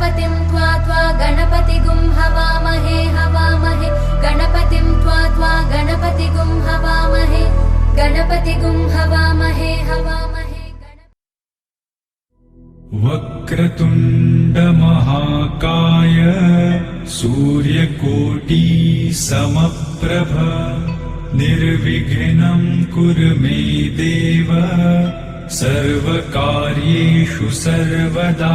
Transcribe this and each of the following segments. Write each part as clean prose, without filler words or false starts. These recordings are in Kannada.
गणपतिं त्वा गणपतिगुं हवामहे हवामहे गणपतिं त्वा गणपतिगुं हवामहे गणपतिगुं हवामहे हवामहे। वक्रतुण्ड महाकाय सूर्यकोटि समप्रभ निर्विघ्नं कुरु मे देव सर्वकार्येषु सर्वदा।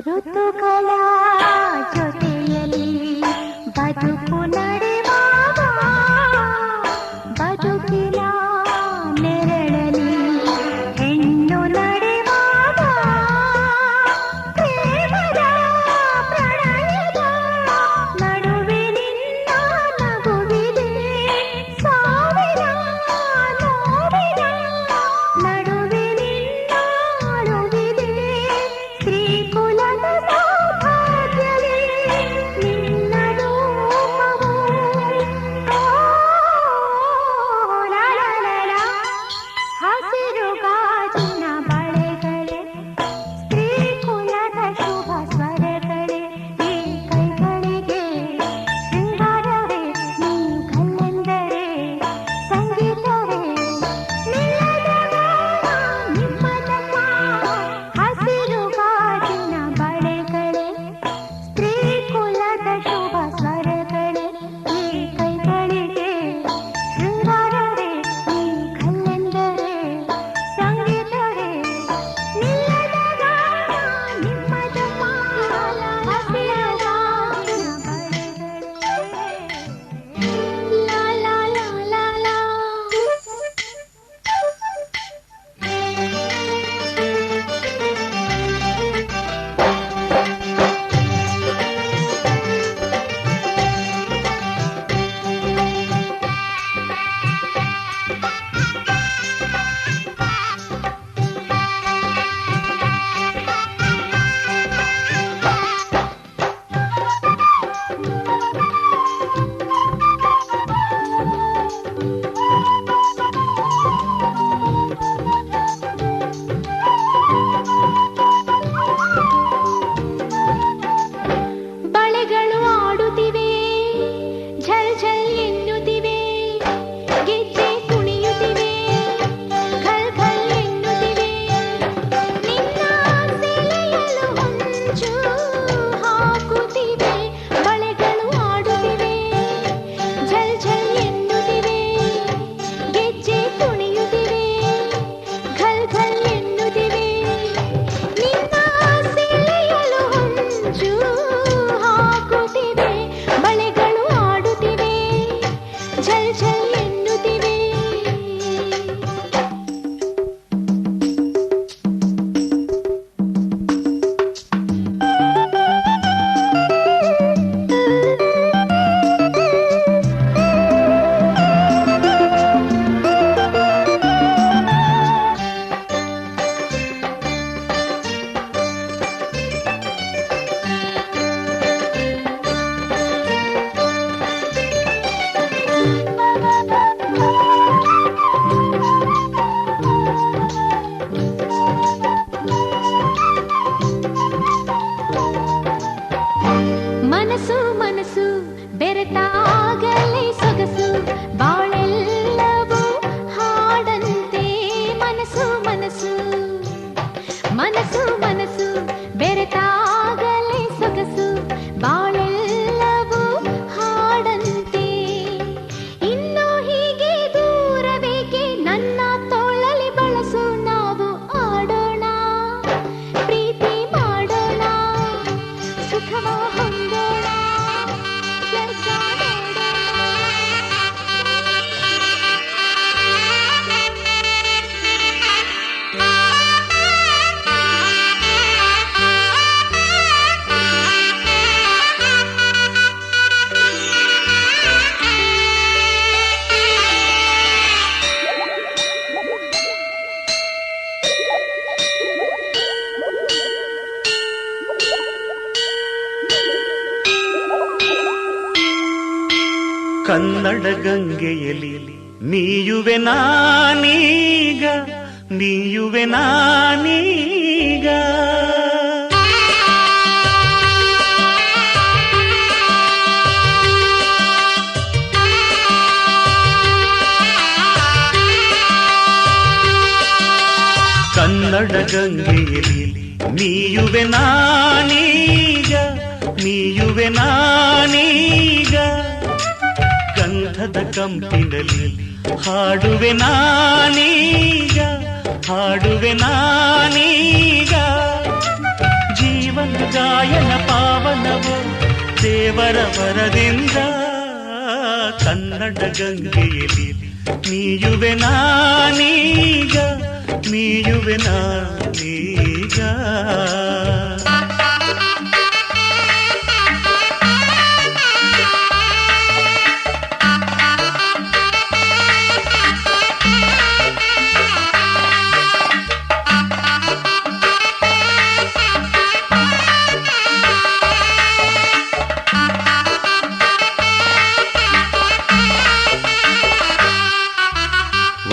ಋತುಗಳ ಜೊತೆಯಲ್ಲಿ ಬದುಕು ನಡೆವಾಗ ಬದುಕಿನ ನೆರಳಲಿ ಹೆಣ್ಣು ನಡೆವಾಗ ಪ್ರೇಮದ ಪ್ರಣಯದ ನಡುವೆ ನಿನ್ನ ನಗುವಿದೆ ಸಾವಿರ ನೋವಿನ ನಡುವೆ ನಿನ್ನ ಅಳುವಿದೆ ಶ್ರೀಕುಲದ ಸೌಭಾಗ್ಯವೇ ನಿನ್ನ ರೂಪವು ಲಾ ಲಾ ಲಾ ಲಾ. ಹಸಿರು ಗಾಜಿನ ಬಳೆಗಳೇ ಶ್ರೀಕುಲದ ಶುಭ ಸ್ವರಗಳೇ ಈ ಕೈಗಳಿಗೆ ಶೃಂಗಾರವೇ ನೀ ಕಲ್ಲೆಂದರೆ ಸಂಗೀತವೇ ನಿಲ್ಲದ ನಿಮ್ಮದಮ್ಮ. ಹಸಿರು ಗಾಜಿನ ಬಳೆಗಳೇ ಶ್ರೀಕುಲದ ಶುಭ ಸ್ವರಗಳೇ ಈ ಕೈಗಳಿಗೆ ಶೃಂಗಾರವೇ ನೀ ಕಲ್ಲೆಂದರೆ ಸಂಗೀತವೇ ನಿಲ್ಲದ ನಿಮ್ಮದಮ್ಮ. ಹಸಿರು ಗಾಜಿನ ಬಳೆಗಳೇ ಲಾ ಲಾ ಲಾ ಲಾ ಲಾ. ಬಳೆಗಳು ಆಡುತ್ತಿವೆ ಝಲ್ ಝಲ್ ಎನ್ನುತ್ತಿವೆ ಗೆಜ್ಜೆ ಕುಣಿಯುತ್ತಿವೆ ಘಲ್ ಘಲ್ ಎನ್ನುತ್ತಿವೆ ನಿನ್ನ ಸೆಳೆಯಲು ಹೊಂಚು ಹಾಕುತ್ತಿವೆ ಬಳೆಗಳು ಆಡುತ್ತಿವೆ ಝಲ್ ಝಲ್ ಎನ್ನುತ್ತಿವೆ ಗೆಜ್ಜೆ ಕುಣಿಯುತ್ತಿವೆ ಘಲ್ ಘಲ್ ಎನ್ನುತ್ತಿವೆ ನಿನ್ನ ಸೆಳೆಯಲು ಹೊಂಚು ಹಾಕುತ್ತಿವೆ ಬಳೆಗಳು ಆಡುತ್ತಿವೆ ಝಲ್ ಝಲ್ ಎನ್ನುತ್ತಿವೆ. ಮನಸ್ಸು ಮನಸ್ಸು ಬೆರೆತಾಗಲೇ ಸೊಗಸು ಬಾಳೆಲ್ಲವೂ ಹಾಡಂತೆ ಮನಸ್ಸು ಮನಸ್ಸು ಮನಸ್ಸು ಮನಸ್ಸು ಬೆರೆತಾಗಲೇ ಸೊಗಸು ಬಾಳೆಲ್ಲವೂ ಹಾಡಂತೆ ಇನ್ನು ಹೀಗೆ ದೂರವೇಕೆ ನನ್ನ ತೋಳಲಿ ಬಳಸು ನಾವು ಆಡೋಣ ಪ್ರೀತಿ ಮಾಡೋಣ ಸುಖವ ಹೊಂದೋಣ ಸ್ವರ್ಗ ನೋಡೋಣ. ಕನ್ನಡ ಗಂಗೆಯಲಿ ನೀಯುವೆ ನಾನೀಗ ನೀಯುವೆ ನಾನೀಗ ಕನ್ನಡ ಗಂಗೆಯಲಿ ನೀಯುವೆ ನಾನೀಗ ನೀಯುವೆ ನಾನೀಗ ಗಂಧದ ಕಂಪಿನಲ್ಲಿ ಹಾಡುವೆ ನಾನೀಗ ಹಾಡುವೆ ನಾನೀಗ ಜೀವ ಜೀವನ ಗಾಯನ ಪಾವನವು ದೇವರ ವರದಿಂದ. ಕನ್ನಡ ಗಂಗೆಯಲ್ಲಿ ಮೀಯುವೆ ನಾನೀಗ, ಮೀಯುವೆ ನಾನೀಗ.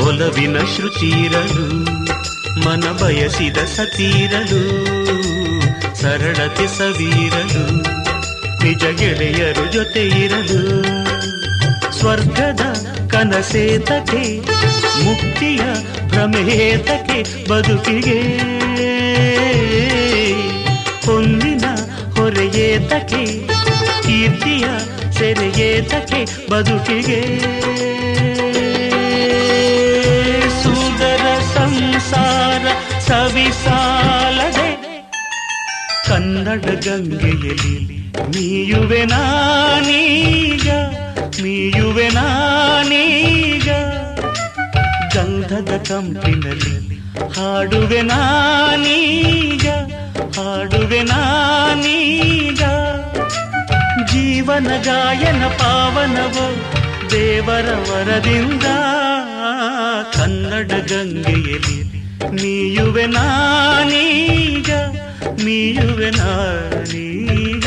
ಒಲವಿನ ಶ್ರುತಿರಲು ಮನ ಬಯಸಿದ ಸತೀರಲು, ಸರಳತೆ ಸವೀರಲು ನಿಜ ಗೆಳೆಯರು ಜೊತೆ ಇರಲು. ಸ್ವರ್ಗದ ಕನಸೇತಕ್ಕೆ ಮುಕ್ತಿಯ ಭ್ರಮೇತಕ್ಕೆ ಬದುಕಿಗೆ, ಹೊನ್ನಿನ ಹೊರೆಯೇತಕ್ಕೆ ಕೀರ್ತಿಯ ಸೆರೆಯೇತಕ್ಕೆ ಬದುಕಿಗೆ. ಸಂಸಾರ ಸವಿಸಾಲದೆ ಕನ್ನಡ ಗಂಗೆಯಲ್ಲಿ ಮೀಯುವೆ ನಾನೀಗ, ಮೀಯುವೆ ನಾನೀಗ. ಗಂಧದ ಕಂಪಿನಲ್ಲಿ ಹಾಡುವೆ ನಾನೀಗ, ಹಾಡುವೆ ನಾನೀಗ. ಜೀವನ ಗಾಯನ ಪಾವನವು ದೇವರ ವರದಿಂದ. ಕನ್ನಡ ಗಂಗೆಯಲ್ಲಿ ಮೀಯುವೆ ನಾನೀಗ, ಮೀಯುವೆ ನಾನೀಗ.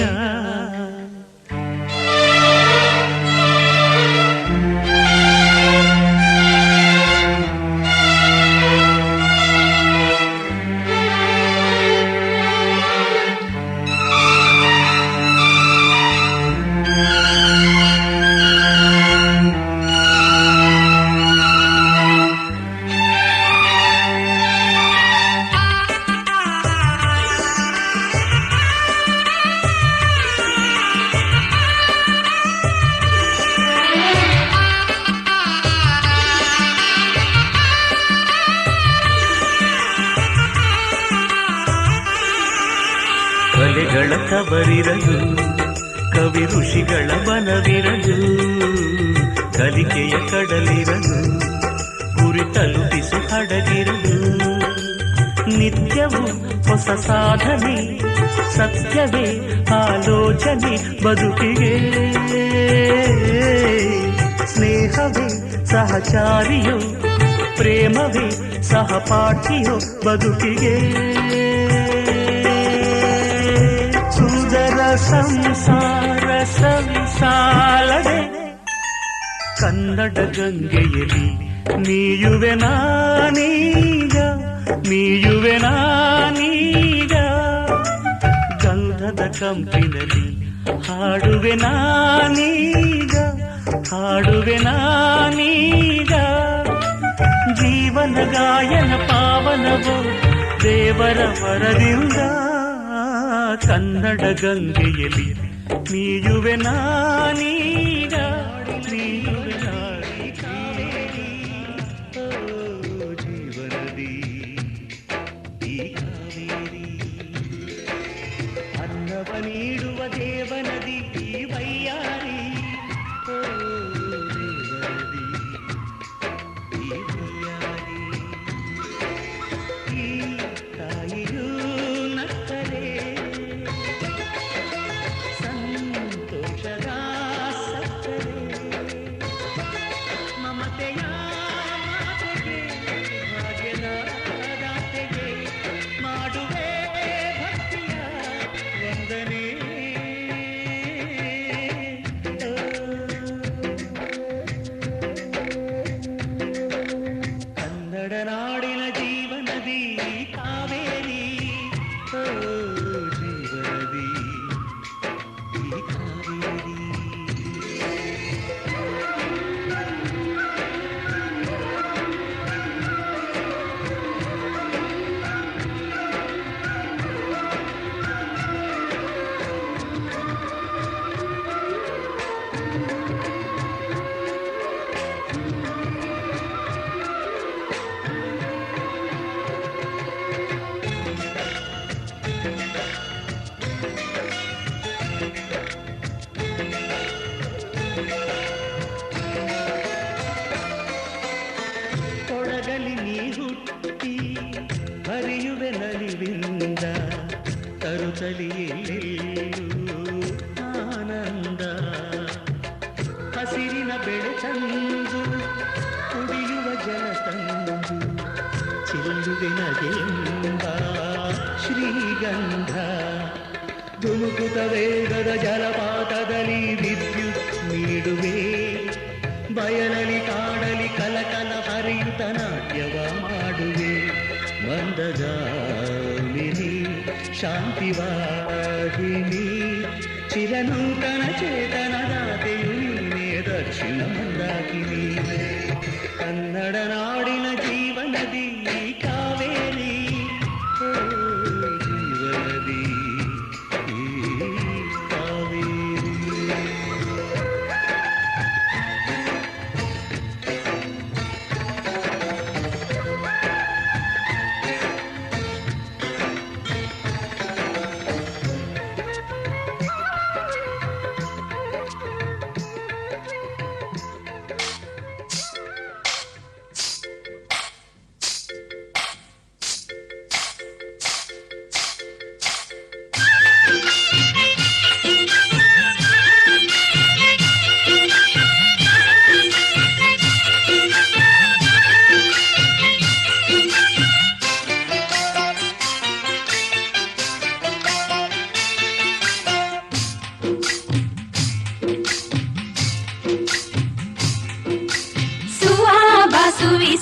ಕಲೆಗಳ ಕವರಿರಲು ಕವಿ ಋಷಿಗಳ ಬನವಿರಲು, ಕಲಿಕೆಯ ಕಡಲಿರಲು ಗುರಿ ತಲುಪಿಸು ಹಡಗಿರಲು. ನಿತ್ಯವೂ ಹೊಸ ಸಾಧನೆ ಸತ್ಯವೇ ಆಲೋಚನೆ ಬದುಕಿಗೆ. ಸ್ನೇಹವೇ ಸಹಚಾರಿಯೋ ಪ್ರೇಮವೇ ಸಹಪಾಠಿಯೋ ಬದುಕಿಗೆ. ಸುಂದರ ಸಂಸಾರ ಸಂಸಾಲದೆ ಕನ್ನಡ ಗಂಗೆಯಲ್ಲಿ ಮೀಯುವೆ ನಾನೀಗ, ಮೀಯುವೆ ನಾನೀಗ. ಗಂಧದ ಕಂಪಿನಲ್ಲಿ ಹಾಡುವೆ ನಾನೀಗ, ಹಾಡುವೆ ನಾನೀಗ. ಜೀವನ ಗಾಯನ ಪಾವನವು ದೇವರ ವರದಿಂದ. ಕನ್ನಡ ಗಂಗೆಯಲ್ಲಿ ಮೀಯುವೆ ನಾನೀಗ, ಮೀಯುವೆ ನಾನೀಗ. ಜೀವನದಿ ಈ ಕಾವೇರಿ ಅನ್ನವ ನೀಡುವ ದೇವನದಿ ಈ ವೈಯಾರಿ. ದೇವನದಿ ಈ ವೈಯಾರಿ. ಈ ತಾಯಿಯೂ ನಕ್ಕರೆ ಸಂತೋಷದ ಸಕ್ಕರೆ, ಮಮತೆಯ ಮಾತೆಗೆ ಭಾಗ್ಯದ ದಾತೆಗೆ ಮಾಡುವೆ ಭಕ್ತಿಯ ವಂದನೆ. ಕನ್ನಡ ನಾಡಿನ ಜೀವನದಿ ಕಾವೇರಿ. ಜೀವನದಿ ಈ ಕಾವೇರಿ. ಚೆಲ್ಲುವೆನಗೆಂಬ ಶ್ರೀಗಂಧ ಧುಮುಕುತ ವೇಗದ ಜಲಪಾತದಲ್ಲಿ ವಿದ್ಯುತ್ ನೀಡುವೆ ಬಯಲಲಿ ಕಾಡಲಿ ಕಲಕಲ ಹರಿಯುತ ನಾಟ್ಯವ ಮಾಡುವೆ ಮಂದಗಾಮಿನಿ ಶಾಂತಿವಾಹಿನಿ ಚಿರನೂತನ ಚೇತನದಾತೆಯು ನೀನೇ ದಕ್ಷಿಣ ಮಂದಾಕಿನಿ ಕನ್ನಡ ನಾಡಿನ ಜೀವನದಿ ಕಾವೇರಿ ಓ ಜೀವನದಿ ಈ ಕಾವೇರಿ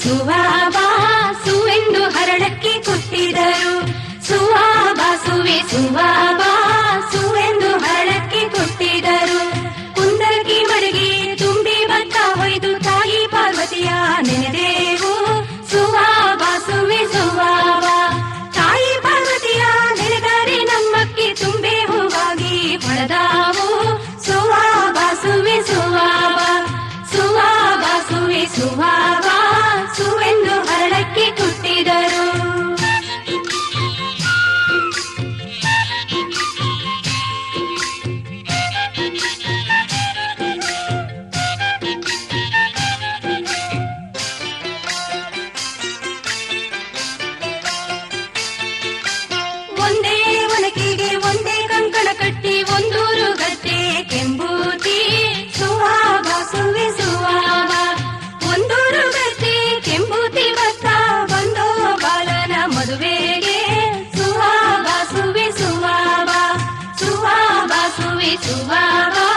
ಸುವಾಬಾ ಸುವೆಂದು ಹರಳಕ್ಕೆ ಕೊಟ್ಟಿದರು ಸುವಾಬಾ ಸುವಾಬಾ ಸುವೆಂದು ಹರಳಕ್ಕೆ ಕೊಟ್ಟಿದರು ಕುಂದರಗಿ ಮಡಗಿ ತುಂಬಿ ಭತ್ತ ಹೊಯ್ದು ತಾಯಿ ಪಾರ್ವತಿಯ ನೆನೆದೇವು ಸುವಾಬಾ ಸುವಾಬಾ ತಾಯಿ ಪಾರ್ವತಿಯ ನೆನೆದರೆ ನಮ್ಮಕ್ಕಿ ತುಂಬೆ ಹೂವಾಗಿ ಹೊಳೆದಾವು ಸುವಾಬಾ ಸುವಾಬಾ ಸುವಾಬಾ ಸುವಾಬಾ ಸುವೆಂದು ಹರಳಕ್ಕೆ ಕೊಟ್ಟಿದರು ಒಂದೇ ಒನಕೆಗೆ ಒಂದೇ ಕಂಕಣ ಕಟ್ಟಿ ಒಂದೂರು ಗದ್ದೆ ಕೆಂಬೂತಿ ಸುವಾಬಾ ಸುವಾಬಾ ಒಂದೂರು ಗದ್ದೆ ಕೆಂಬೂತಿ ಭತ್ತ ಬಂದೋ ಬಾಲನ ಮದುವೆಗೆ ಸುವಾಬಾ ಸುವಾಬಾ ಸುವಾಬಾ ಸುವಾಬಾ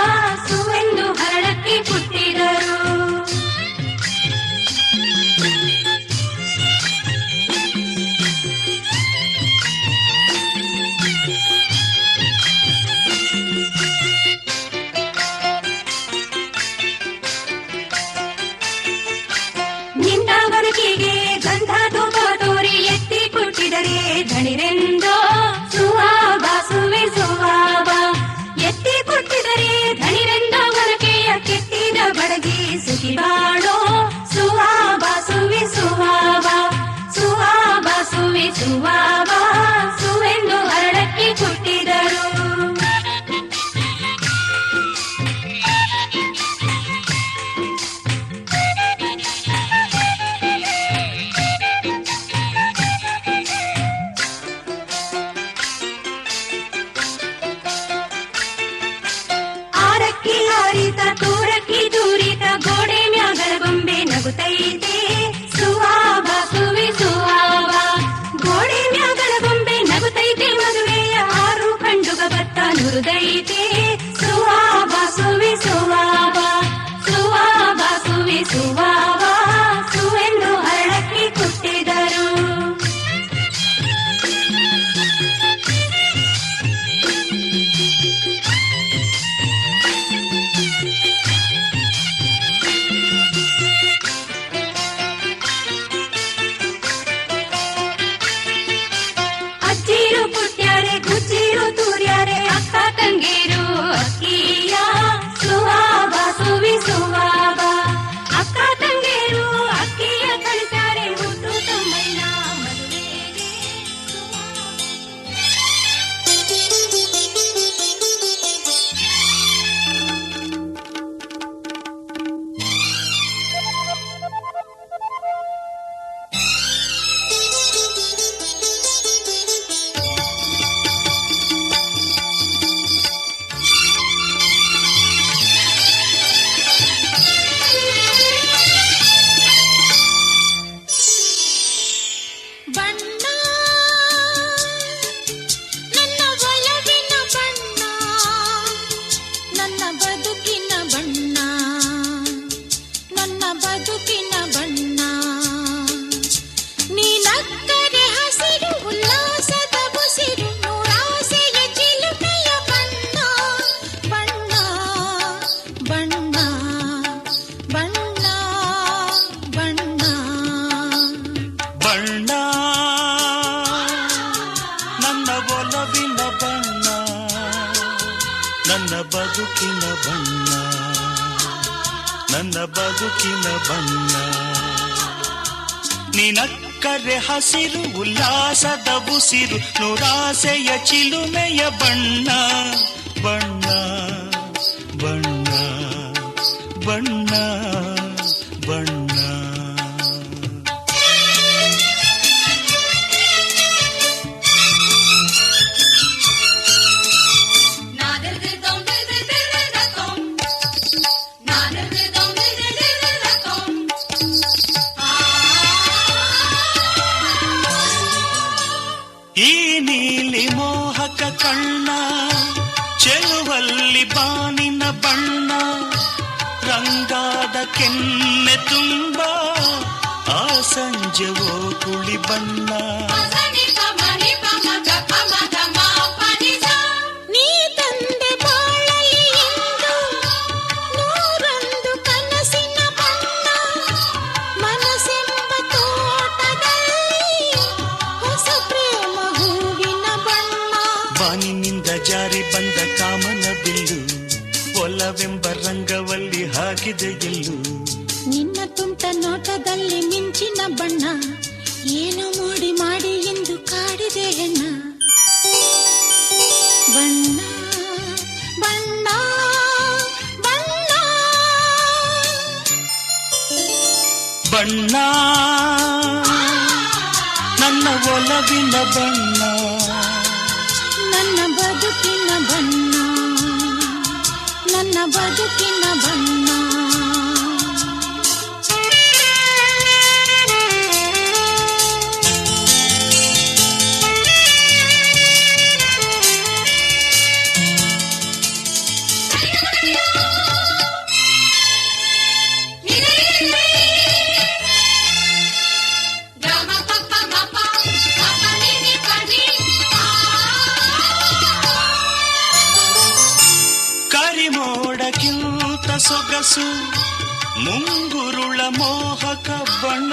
ಸುವೆಂದು ಹರಳಕ್ಕೆ ಕೊಟ್ಟಿದರು ನಿಂದಾಗನಕಿಗೆ ಗಂಧ ತುಪ್ಪ ತೋರಿ ಎತ್ತಿ ಕೊಟ್ಟಿದರೆ ಧಣಿರೆಂದೋ ಸುವಾಬಾ ಸುವಾಬಾ ಎತ್ತಿ ಕೊಟ್ಟಿದರೆ ಧಣಿರೆಂದೋ ಗನಕೆಯ ಕೆತ್ತಿದ ಬಡಗಿ ಸುಖಿ ಬಾಳೋ ಸುವಾಬಾ ಸುವಾಬಾ ಸುವಾಬಾ ಸುವಾಬಾ ಸುವೆಂದು ಹರಳಕ್ಕೆ ಕೊಟ್ಟಿದರು ಬಣ್ಣ ನನ್ನ ಒಲವಿನ ಬಣ್ಣ ನನ್ನ ಬದುಕಿನ ಬಣ್ಣ ನನ್ನ ಬದುಕಿನ ಬಣ್ಣ ನೀನಕ್ಕರೆ ಹಸಿರು ಉಲ್ಲಾಸದ ಉಸಿರು ನೂರಾಸೆಯ ಚಿಲುಮೆಯ ಬಣ್ಣ ಬಣ್ಣ ಬಣ್ಣ ಬಣ್ಣ ಬಣ್ಣ ಬಣ್ಣ ನನ್ನ ಒಲವಿನ ಬಣ್ಣ ನನ್ನ ಬದುಕಿನ ಬಣ್ಣ ನನ್ನ ಬದುಕಿನ ಬಣ್ಣ ನಿನಕ್ಕರೆ ಹಸಿರು ಉಲ್ಲಾಸದ ಉಸಿರು ನೂರಾಸೆಯ ಚಿಲುಮೆಯ ಬಣ್ಣ ಬಣ್ಣ ಬಣ್ಣ ಬಣ್ಣ ಬಣ್ಣ ಈ ನೀಲಿ ಮೋಹಕ ಕಣ್ಣ ಚೆಲುವಲ್ಲಿ ಬಾನಿನ ಬಣ್ಣ ರಂಗಾದ ಕೆನ್ನೆ ತುಂಬ ಆ ಸಂಜೆವೋ ಕುಳಿ ಬಣ್ಣ ನೀ ತಂದೆ ಬಾಳಲಿ ಎಂದು ನೂರೊಂದು ಕನಸಿನ ಬಣ್ಣ ಮನಸ್ಸೆಂಬ ತೋಟದಲ್ಲಿ ಹೊಸ ಪ್ರೇಮ ಹೂವಿನ ಬಣ್ಣ ಬಾನಿನಿಂದ ಜಾರಿ ಬಂದ ಕಾಮನ ಬಿಲ್ಲು ಒಲವೆಂಬ ರಂಗವಲ್ಲಿ ಹಾಕಿದೆ ಎಲ್ಲೂ ನಿನ್ನ ತುಂಟ ನೋಟದಲ್ಲಿ ಮಿಂಚಿನ ಬಣ್ಣ ಏನು ಮೋಡಿ ಮಾಡಿ ಎಂದು ಕಾಡಿದೆ ಹೆಣ್ಣ ಬಣ್ಣ ಬಣ್ಣ ಬಣ್ಣ ಬಣ್ಣ ನನ್ನ ಒಲವಿನ ಬಣ್ಣ ನನ್ನ ಬದುಕಿನ ಬಣ್ಣ ನನ್ನ ಬದುಕಿನ ಬಣ್ಣ ಕರಿಮೋಡಕ್ಕಿಂತ ಸೊಗಸು ಮುಂಗುರುಳ ಮೋಹಕ ಬಣ್ಣ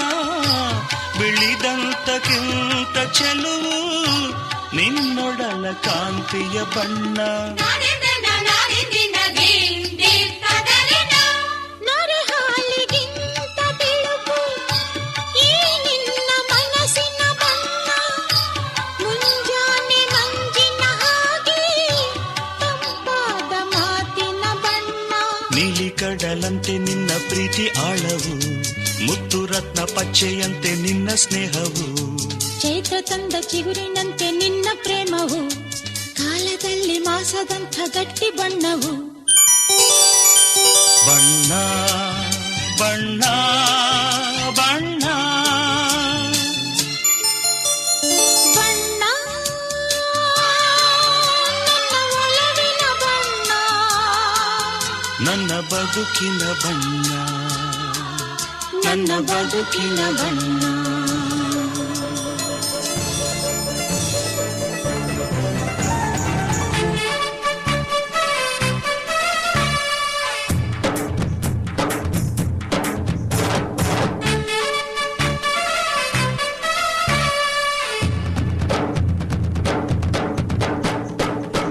ಬಿಳಿದಂತಕ್ಕಿಂತ ಚೆಲುವು ನಿನ್ನೊಡಲ ಕಾಂತಿಯ ಬಣ್ಣ ನೊರೆ ಹಾಲಿಗಿಂತ ಬಿಳುಪು ಈ ನಿನ್ನ ಮನಸ್ಸಿನ ಬಣ್ಣ ಮುಂಜಾನೆ ಮಂಜಿನ ಹಾಗೆ ತಂಪಾದ ಮಾತಿನ ಬಣ್ಣ ನೀಲಿ ಕಡಲಂತೆ ನಿನ್ನ ಪ್ರೀತಿ ಆಳವು ಮುತ್ತು ರತ್ನ ಪಚ್ಚೆಯಂತೆ ನಿನ್ನ ಸ್ನೇಹವು ಚೈತ್ರ ತಂದ ಚಿಗುರಿನಂತೆ ನಿನ್ನ ಪ್ರೇಮವು ಕಾಲದಲ್ಲಿ ಮಾಸದಂಥ ಗಟ್ಟಿ ಬಣ್ಣವು ಬಣ್ಣ ಬಣ್ಣ ಬಣ್ಣ ಬಣ್ಣ ನನ್ನ ಒಲವಿನ ಬಣ್ಣ ನನ್ನ ಬದುಕಿನ ಬಣ್ಣ ನನ್ನ ಬದುಕಿನ ಬಣ್ಣ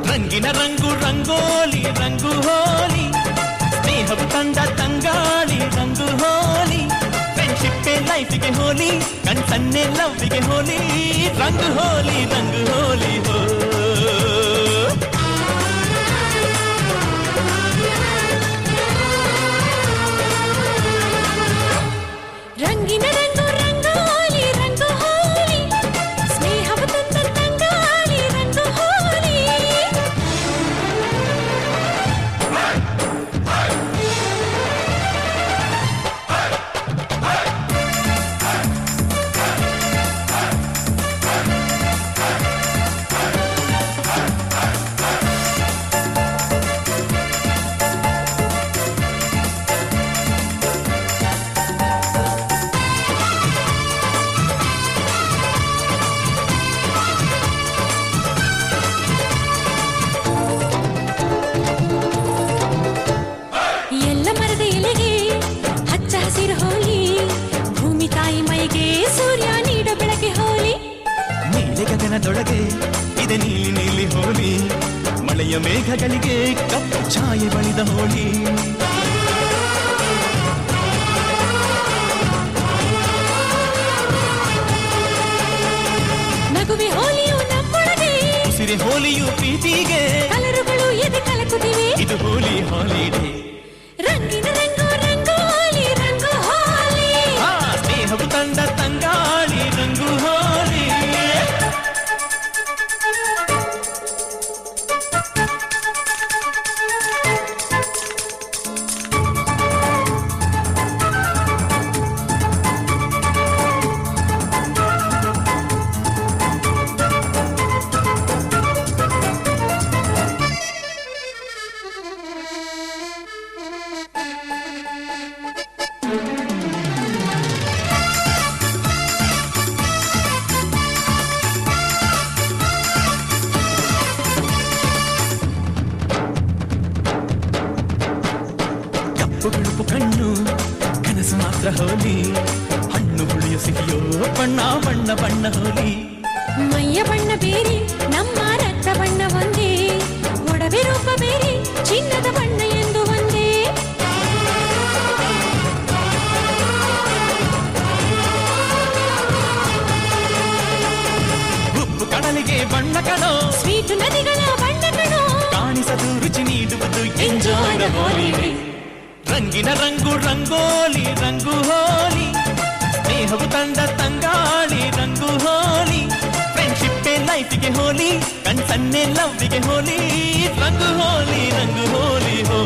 ರಂಗಿನ ರಂಗು ರಂಗೋಲಿ ರಂಗು ಹೋಲಿ ಸ್ನೇಹವು ತಂದ ತಂಗಾಳಿ ರಂಗು ಹೋಲಿ ಫ್ರೆಂಡ್ಶಿಪ್ಪೇ ಲೈಫಿಗೆ ಹೋಲಿ ಕನ್ಸನ್ನೆ ಲವ್ವಿಗೆ ಹೋಲಿ ರಂಗು ಹೋಲಿ ಹೋ ರಂಗಿನ ರಂಗು ರಂಗೋಲಿ ರಂಗು ಹೋಲಿ ಸ್ನೇಹವು ತಂದ ತಂಗಾಳಿ ರಂಗು ಹೋಲಿ ಮನದೊಳಗೆ ಇದೆ ನೀಲಿ ನೀಲಿ ಹೋಲಿ, ಮಳೆಯ ಮೇಘಗಳಿಗೆ ಕಪ್ಪು ಛಾಯೆ ಬಳಿದ ಹೋಳಿ. ನಗುವೆ ಹೋಲಿಯು ನಮ್ಮೊಳಗೆ, ಉಸಿರೆ ಹೋಲಿಯು ಪ್ರೀತಿಗೆ, ಕಲರುಗಳು ಎದೆ ಕಲಕುತ್ತಿವೆ, ಇದು ಹೋಲಿ ಹಾಲಿಡೇ. ರಂಗಿನ ರಂಗು ರಂಗೋಲಿ ರಂಗು ಹೋಲಿ, ಸ್ನೇಹವು ತಂದ ತಂಗಾಳಿ ರಂಗು ಹೋಲಿ. ಬಿಳುಪು ಕಣ್ಣು ಕನಸು ಮಾತ್ರ ಹೋಲಿ, ಹಣ್ಣು ಹುಳಿಯು ಸಿಹಿಯೋ ಬಣ್ಣ ಬಣ್ಣ ಬಣ್ಣ ಹೋಲಿ. ಮೈಯ ಬಣ್ಣ ಬೇರೆ ನಮ್ಮ ರಕ್ತ ಬಣ್ಣ ಒಂದೇ, ಒಡವೆ ರೂಪ ಬೇರೆ ಚಿನ್ನದ ಬಣ್ಣ ಎಂದು ಒಂದೇ. ಉಪ್ಪು ಕಡಲಿಗೆ ಬಣ್ಣ ಕಣೋ, ಸ್ವೀಟು ನದಿಗಳ ಬಣ್ಣ ಕಣೋ, ಕಾಣಿಸದು ರುಚಿ ನೀಡುವುದು ಎಂಜಾಯ್ ದ ಹಾಲಿಡೇ. ರಂಗಿನ ರಂಗು ರಂಗೋಲಿ ರಂಗು ಹೋಲಿ, ಸ್ನೇಹವು ತಂದ ತಂಗಾಳಿ ರಂಗು ಹೋಲಿ. ಫ್ರೆಂಡ್ಶಿಪ್ ಲೈಫಿಗೆ ಹೋಲಿ, ಕನ್ಸನ್ನೆ ಲವ್ವಿಗೆ ಹೋಲಿ, ರಂಗು ಹೋಲಿ ರಂಗು ಹೋಲಿ ಹೋ.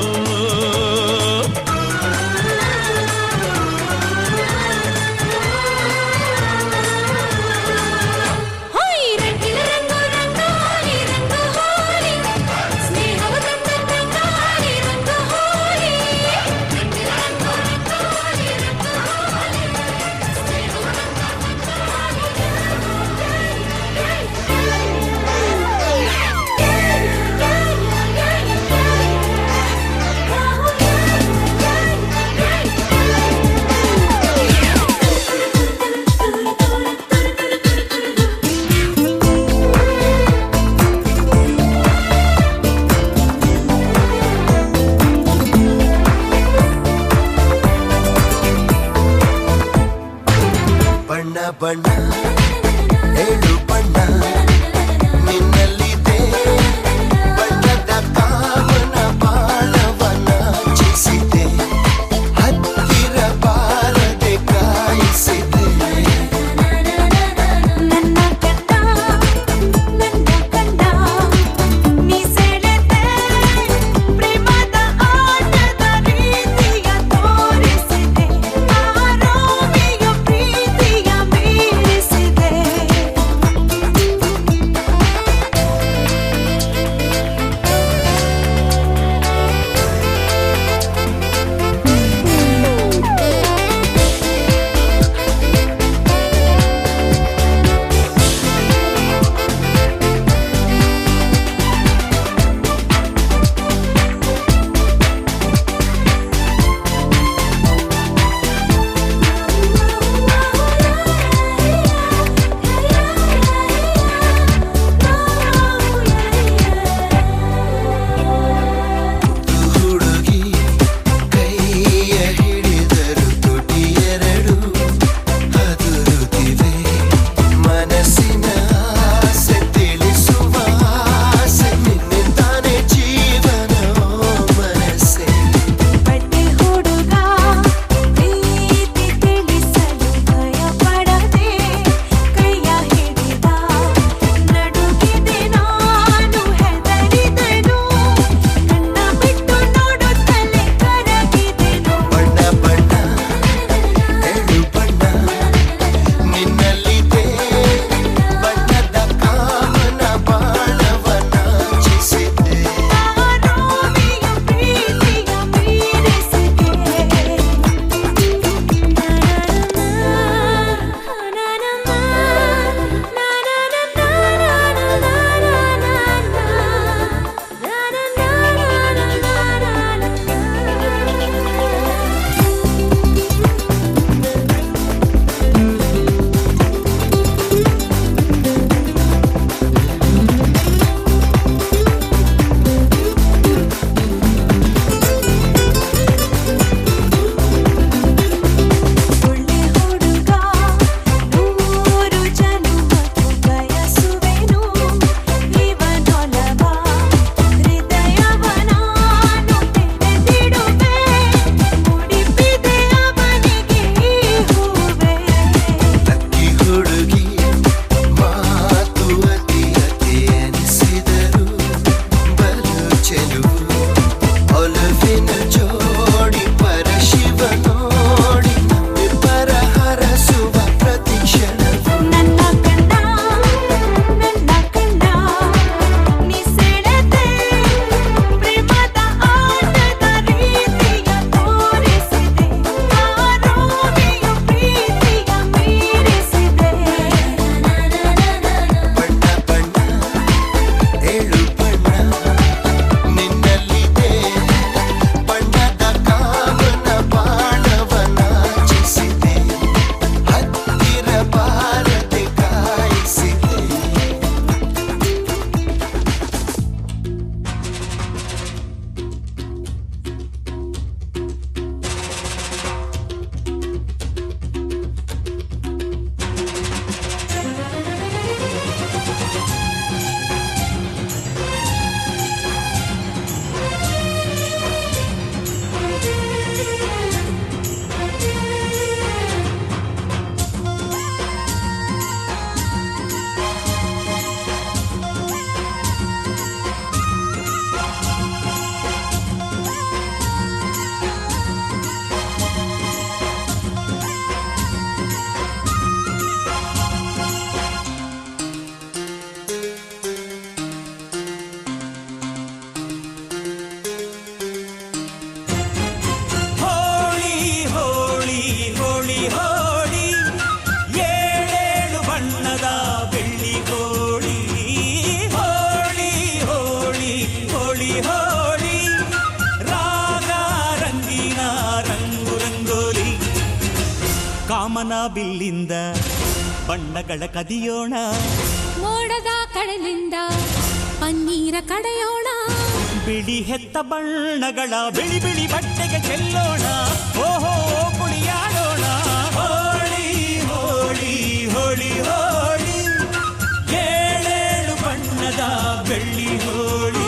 ಕಾಮನ ಬಿಲ್ಲಿಂದ ಬಣ್ಣಗಳ ಕದಿಯೋಣ, ಮೋಡದ ಕಡಲಿಂದ ಪನ್ನೀರ ಕಡೆಯೋಣ, ಬಿಳಿ ಹೆತ್ತ ಬಣ್ಣಗಳ ಬಿಳಿ ಬಿಳಿ ಬಟ್ಟೆಗೆ ಚೆಲ್ಲೋಣ, ಓಹೋ ಕುಣಿಯಾಡೋಣ. ಹೋಳಿ ಹೋಳಿ ಹೋಳಿ ಹೋಳಿ, ಏಳೇಳು ಬಣ್ಣದ ಬೆಳ್ಳಿ ಹೋಳಿ.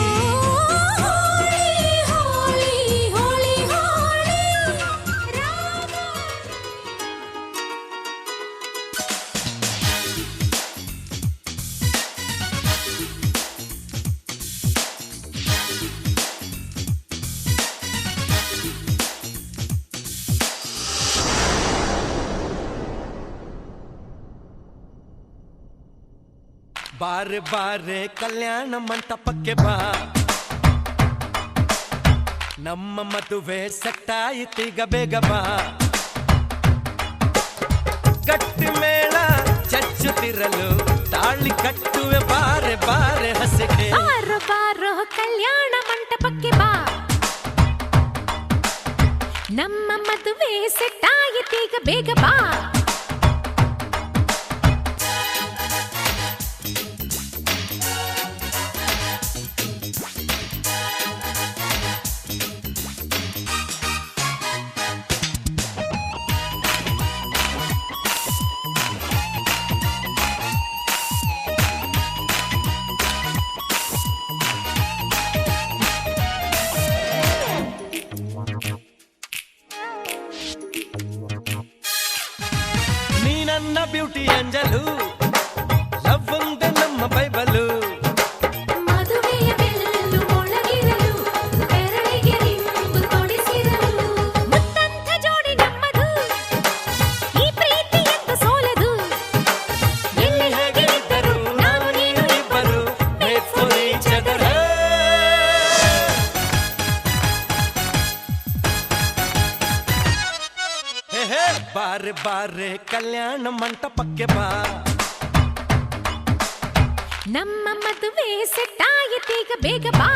ಬಾರೆ ಬಾರೆ ಕಲ್ಯಾಣ ಮಂಟಪಕ್ಕೆ ಬಾ, ನಮ್ಮ ಮದುವೆ ಸೆಟ್ಟಾಯಿತೀಗ ಬೇಗ ಬಾ. ಗಟ್ಟಿ ಮೇಳ ಚಚ್ಚುತ್ತಿರಲು ತಾಳಿ ಕಟ್ಟುವೆ, ಬಾರೆ ಬಾರೆ ಹಸಿಗೆ. ಬಾರೋ ಬಾರೋ ಕಲ್ಯಾಣ ಮಂಟಪಕ್ಕೆ ಬಾ, ನಮ್ಮ ಮದುವೆ ಸೆಟ್ಟಾಯಿತೀಗ ಬೇಗ ಬಾ. ನನ್ನ ಬ್ಯೂಟಿ ಅಂಜಲು, ಲವ್ ಒಂದೇ ನಮ್ಮ ಬೈಬಲು. ಮದುವೆಯ ಬೆಲ್ಲು ಮೊಳಗಿರಲು, ಬೆರಳಿಗೆ ರಿಂಬು ತೊಡಿಸಿರಲು. ಮುತ್ತಂಥ ಜೋಡಿ ನಮ್ಮದು, ಈ ಪ್ರೀತಿ ಎಂದು ಸೋಲದು. ಎಲ್ಲಿ ಹೇಗೆ ಇದ್ದರು ನಾವು ನೀನು ಇಬ್ಬರು, made for each other. ಹೇ ಹೇ ಬಾರೆ ಬಾರೆ ಕಲ್ಯಾಣ ಮಂಟಪಕ್ಕೆ ಬಾ, ನಮ್ಮ ಮದುವೆ ಸೆಟ್ಟಾಯಿತೀಗ ಬೇಗ ಬಾ.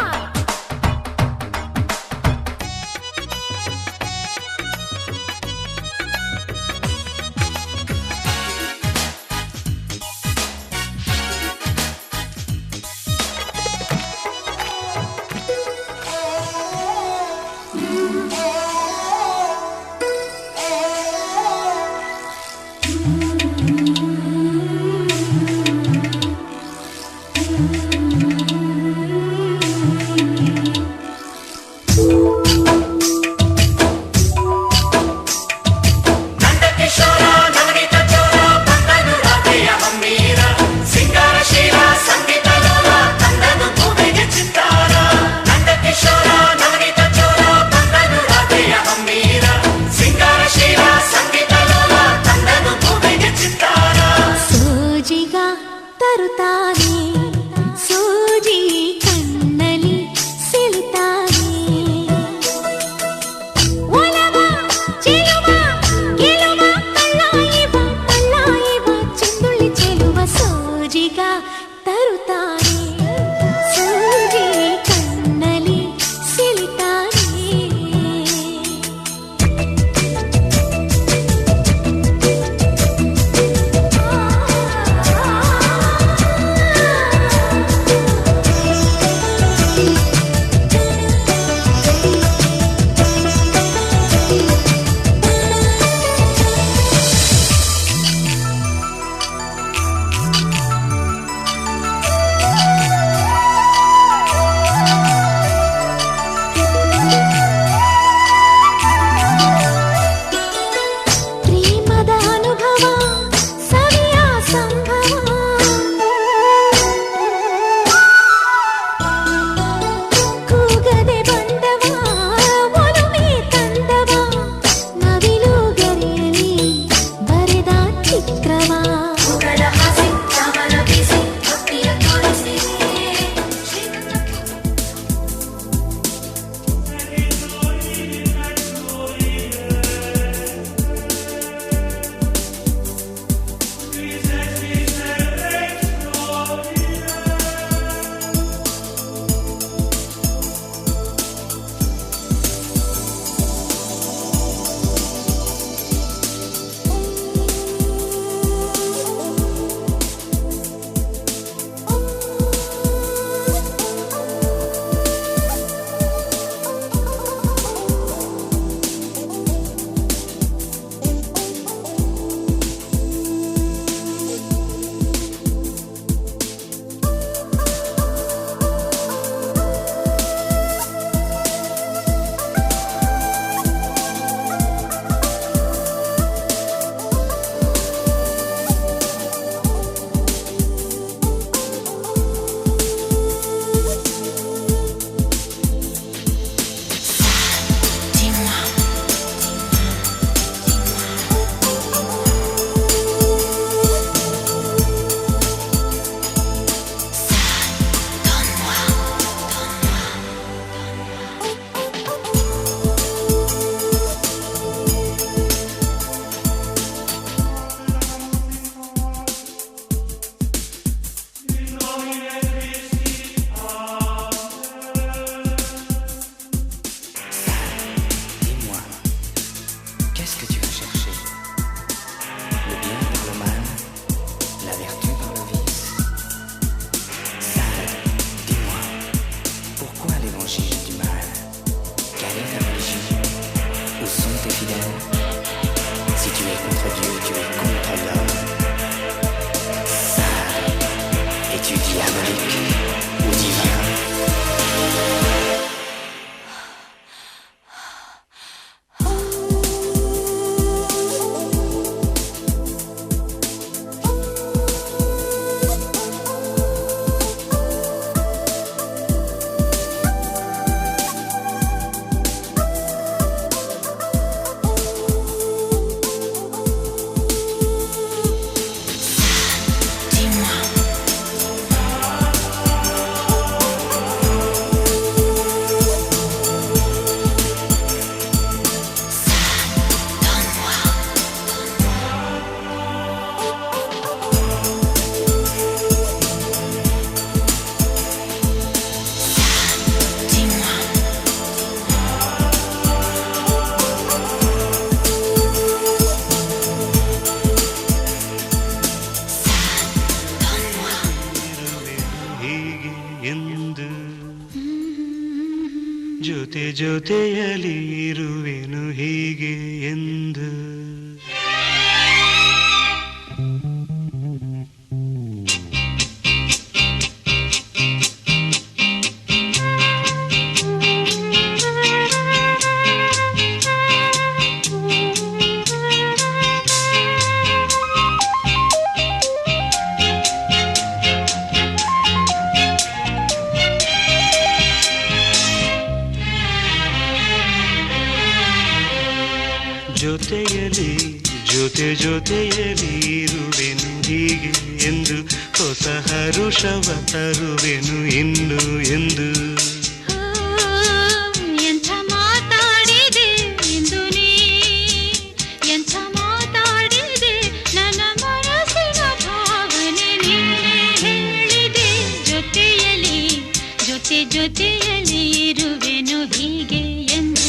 两个人无疾而终。ಜೊತೆ ಜೊತೆಯಲಿ ಇರುವೆನು ಹೀಗೆ ಎಂದು ಜೊತೆಯಲಿ ಜೊತೆ ಜೊತೆಯಲಿ ಇರುವೆನು ಹೀಗೆ ಎಂದು ಹೊಸ ಹರುಷವ ತರುವೆನು ಇನ್ನು ಎಂದು ಎಂಥ ಮಾತಾಡಿದೆ ಎಂದು ನೀ ಎಂಥ ಮಾತಾಡಿದೆ ನನ್ನ ಮನಸ್ಸಿನ ಭಾವನೆ ನೀನೇ ಹೇಳಿದೆ ಜೊತೆಯಲಿ ಜೊತೆ ಜೊತೆಯಲಿ ಇರುವೆನು ಹೀಗೆ ಎಂದು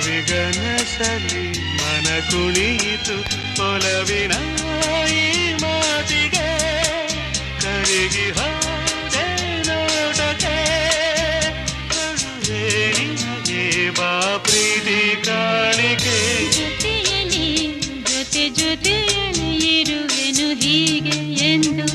ಸವಿಗನಸಲಿ ಮನ ಕುಣಿಯಿತು ಒಲವಿನ ಈ ಮಾತಿಗೆ ಕರಗಿ ಹೋದೆ ನೋಟಕ್ಕೆ ಕರುವೆ ನಿನಗೆ ಬಾ ಪ್ರೀತಿ ಕಾಣಿಕೆ ಜೊತೆಯಲಿ ಜೊತೆ ಜೊತೆಯಲಿ ಇರುವೆನು ಹೀಗೆ ಎಂದು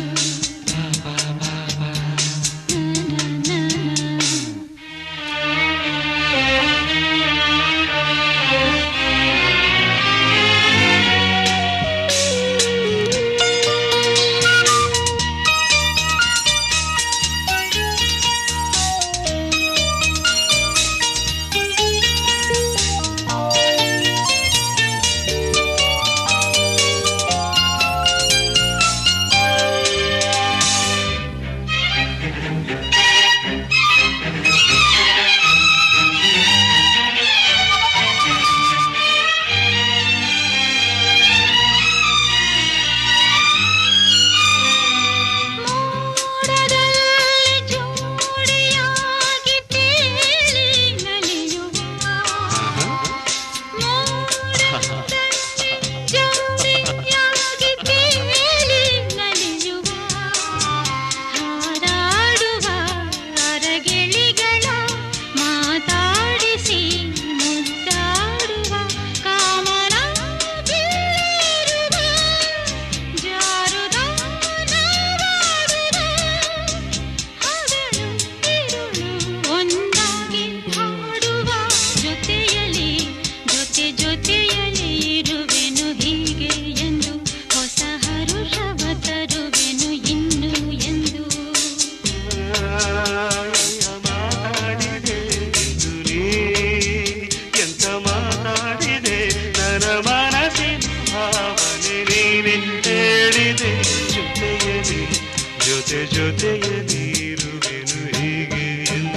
ಜೊತೆ ಜೊತೆಯಲ್ಲಿರುವೆನು ಹೀಗೆ ಎಲ್ಲ.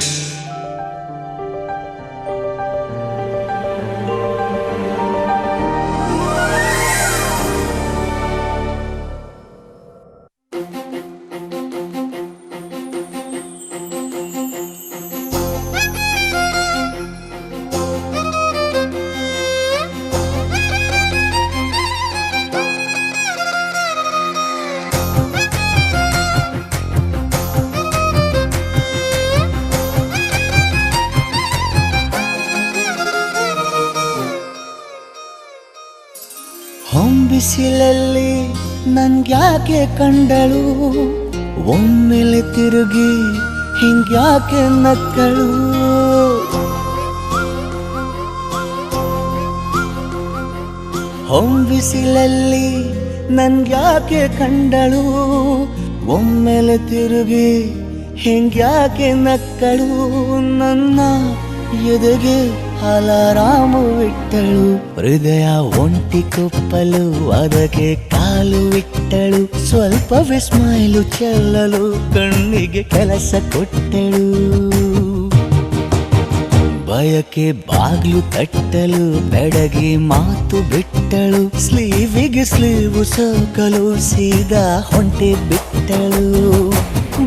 ಹೊಂಬಿಸಿಲಲ್ಲಿ ನನ್ಗ್ಯಾಕೆ ಕಂಡಳು, ಒಮ್ಮೆಲೆ ತಿರುಗಿ ಹಿಂಗ್ಯಾಕೆ ನಕ್ಕಳು. ಹೊಂಬಿಸಿಲಲ್ಲಿ ನನ್ಗ್ಯಾಕೆ ಕಂಡಳು, ಒಮ್ಮೆಲೆ ತಿರುಗಿ ಹಿಂಗ್ಯಾಕೆ ನಕ್ಕಳು. ನನ್ನ ಎದೆಗೆ ಅಲಾರಾಮು ಇಟ್ಟಳು, ಹೃದಯ ಒಂಟಿ ಕೊಪ್ಪಲು ಅದಕ್ಕೆ ಕಾಲು ಇಟ್ಟಳು. ಸ್ವಲ್ಪವೇ ಸ್ಮೈಲು ಚೆಲ್ಲಲು ಕಣ್ಣಿಗೆ ಕೆಲಸ ಕೊಟ್ಟಳು. ಬಯಕೆ ಬಾಗ್ಲು ತಟ್ಟಲು ಬೆಡಗಿ ಮಾತು ಬಿಟ್ಟಳು. ಸ್ಲೀವಿಗೆ ಸ್ಲೀವು ಸೋಕಲು ಸೀದಾ ಹೊಂಟೆ ಬಿಟ್ಟಳು.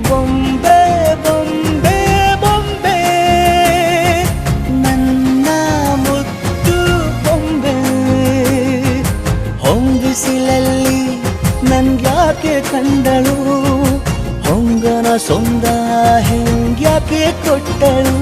ಬೊಂಬೆ ಬೊಂಬೆ ಬೊಂಬೆ ನನ್ನ ಮುದ್ದು ಬೊಂಬೆ. ಹೊಂಬಿಸಿಲಲ್ಲಿ ನನ್ಗ್ಯಾಕೆ ಕಂಡಳು, ಹೊಂಗನ ಸೊಂದ ಹೆಂಗ್ಯಾಕೆ ಕೊಟ್ಟಳು.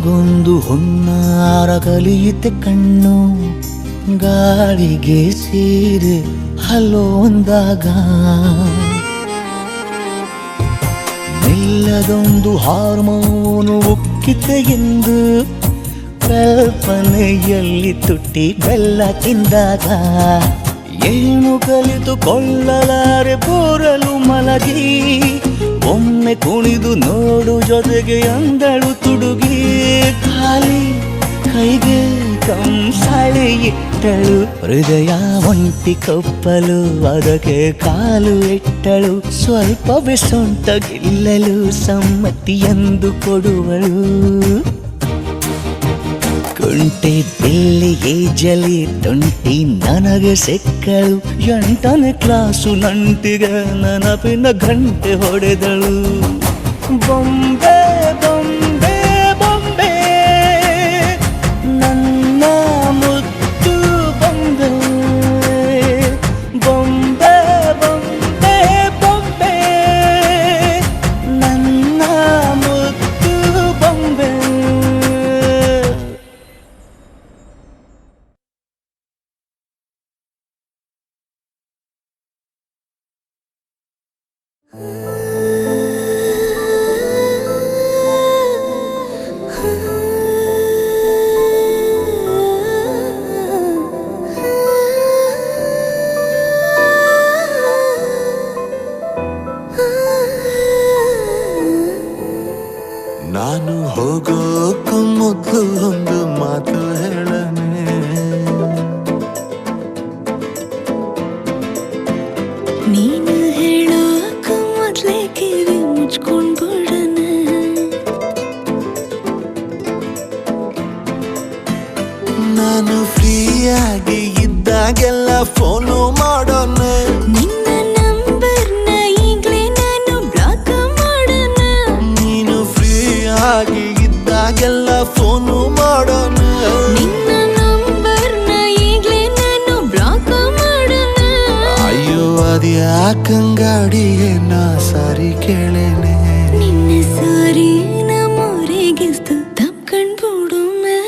ಗೊಂದು ಹುನ್ನಾರ ಕಲಿಯುತ್ತೆ ಕಣ್ಣು, ಗಾಳಿಗೆ ಸೀರೆ ಹಲೋ ಅಂದಾಗ ನಿಲ್ಲದೊಂದು ಹಾರ್ಮೋನು ಉಕ್ಕಿತೆ ಎಂದು ಕಲ್ಪನೆಯಲ್ಲಿ ತುಟ್ಟಿ ಬೆಲ್ಲ ತಿಂದಾಗ. ಏನು ಕಲಿತುಕೊಳ್ಳಲಾರೆ ಬೋರಲು ಮಲಗಿ, ಒಮ್ಮೆ ಕುಣಿದು ನೋಡು ಜೊತೆಗೆ ಅಂದಳು ತುಡುಗಿ. ಖಾಲಿ ಕೈಗೆ ಕಂಸಾಳೆ ಇಟ್ಟಳು, ಹೃದಯ ಒಂಟಿ ಕೊಪ್ಪಲು ಅದಕ್ಕೆ ಕಾಲು ಇಟ್ಟಳು. ಸ್ವಲ್ಪವೇ ಸೊಂಟ ಗೆಲ್ಲಲು ಸಮ್ಮತಿ ಎಂದು ಕೊಡುವಳು. ಕುಂಟೆ ಬಿಲ್ಲಿ ಏಜಲಿ ತುಂಟಿ ನನಗೆ ಸಿಕ್ಕಳು, 8ನೇ ಕ್ಲಾಸು ನಂಟಿಗೆ ನೆನಪಿನ ಗಂಟೆ ಹೊಡೆದಳು. ಬೊಂಬೆ ಬೊಂಬೆ ಬೊಂಬೆ ನನ್ನ ಮುದ್ದು ಬೊಂಬೆ. ಬೊಂಬೆ ಬೊಂಬೆ ಬೊಂಬೆ ನನ್ನ ಮುದ್ದು ಬೊಂಬೆ. ನಾನು ಹೋಗೋಕ್ಕೂ ಮೊದಲು ಒಂದು ಮಾತು ಹೇಳನೆ, ನೀನು ಹೇಳೋಕ್ಕೂ ಮೊದ್ಲೇ ಕಿವಿ ಮುಚ್ಕೊಂಡ್ಬಿಡನೆ. ನಾನು ಫ್ರೀಯಾಗಿ ಇದ್ದಾಗೆಲ್ಲ ಫೋನು ಮಾಡೋಣ. ನಿನ್ನ ನಂಬರ್ನ ಈಗ್ಲೇ ನಾನು ಬ್ಲಾಕ್ ಮಾಡೋಣ. ನೀನು ಫ್ರೀಯಾಗಿ ಇದ್ದಾಗೆಲ್ಲ ಫೋನು ಮಾಡೋಣ. ನಿನ್ನ ನಂಬರ್ನ ಈಗ್ಲೇ ನಾನು ಬ್ಲಾಕ್ ಮಾಡೋಣ. ಅಯ್ಯೋ ಅದ್ಯಾಕಂಗಾಡಿಗೆ ನಾ ಸಾರಿ ಕೇಳೇನೆ. ನಿನ್ನ ಸಾರಿ ನಮ್ಮೂರಿಗಿಸ್ತು ತಪ್ಕಂಡ್ಬಿಡುಮೆ.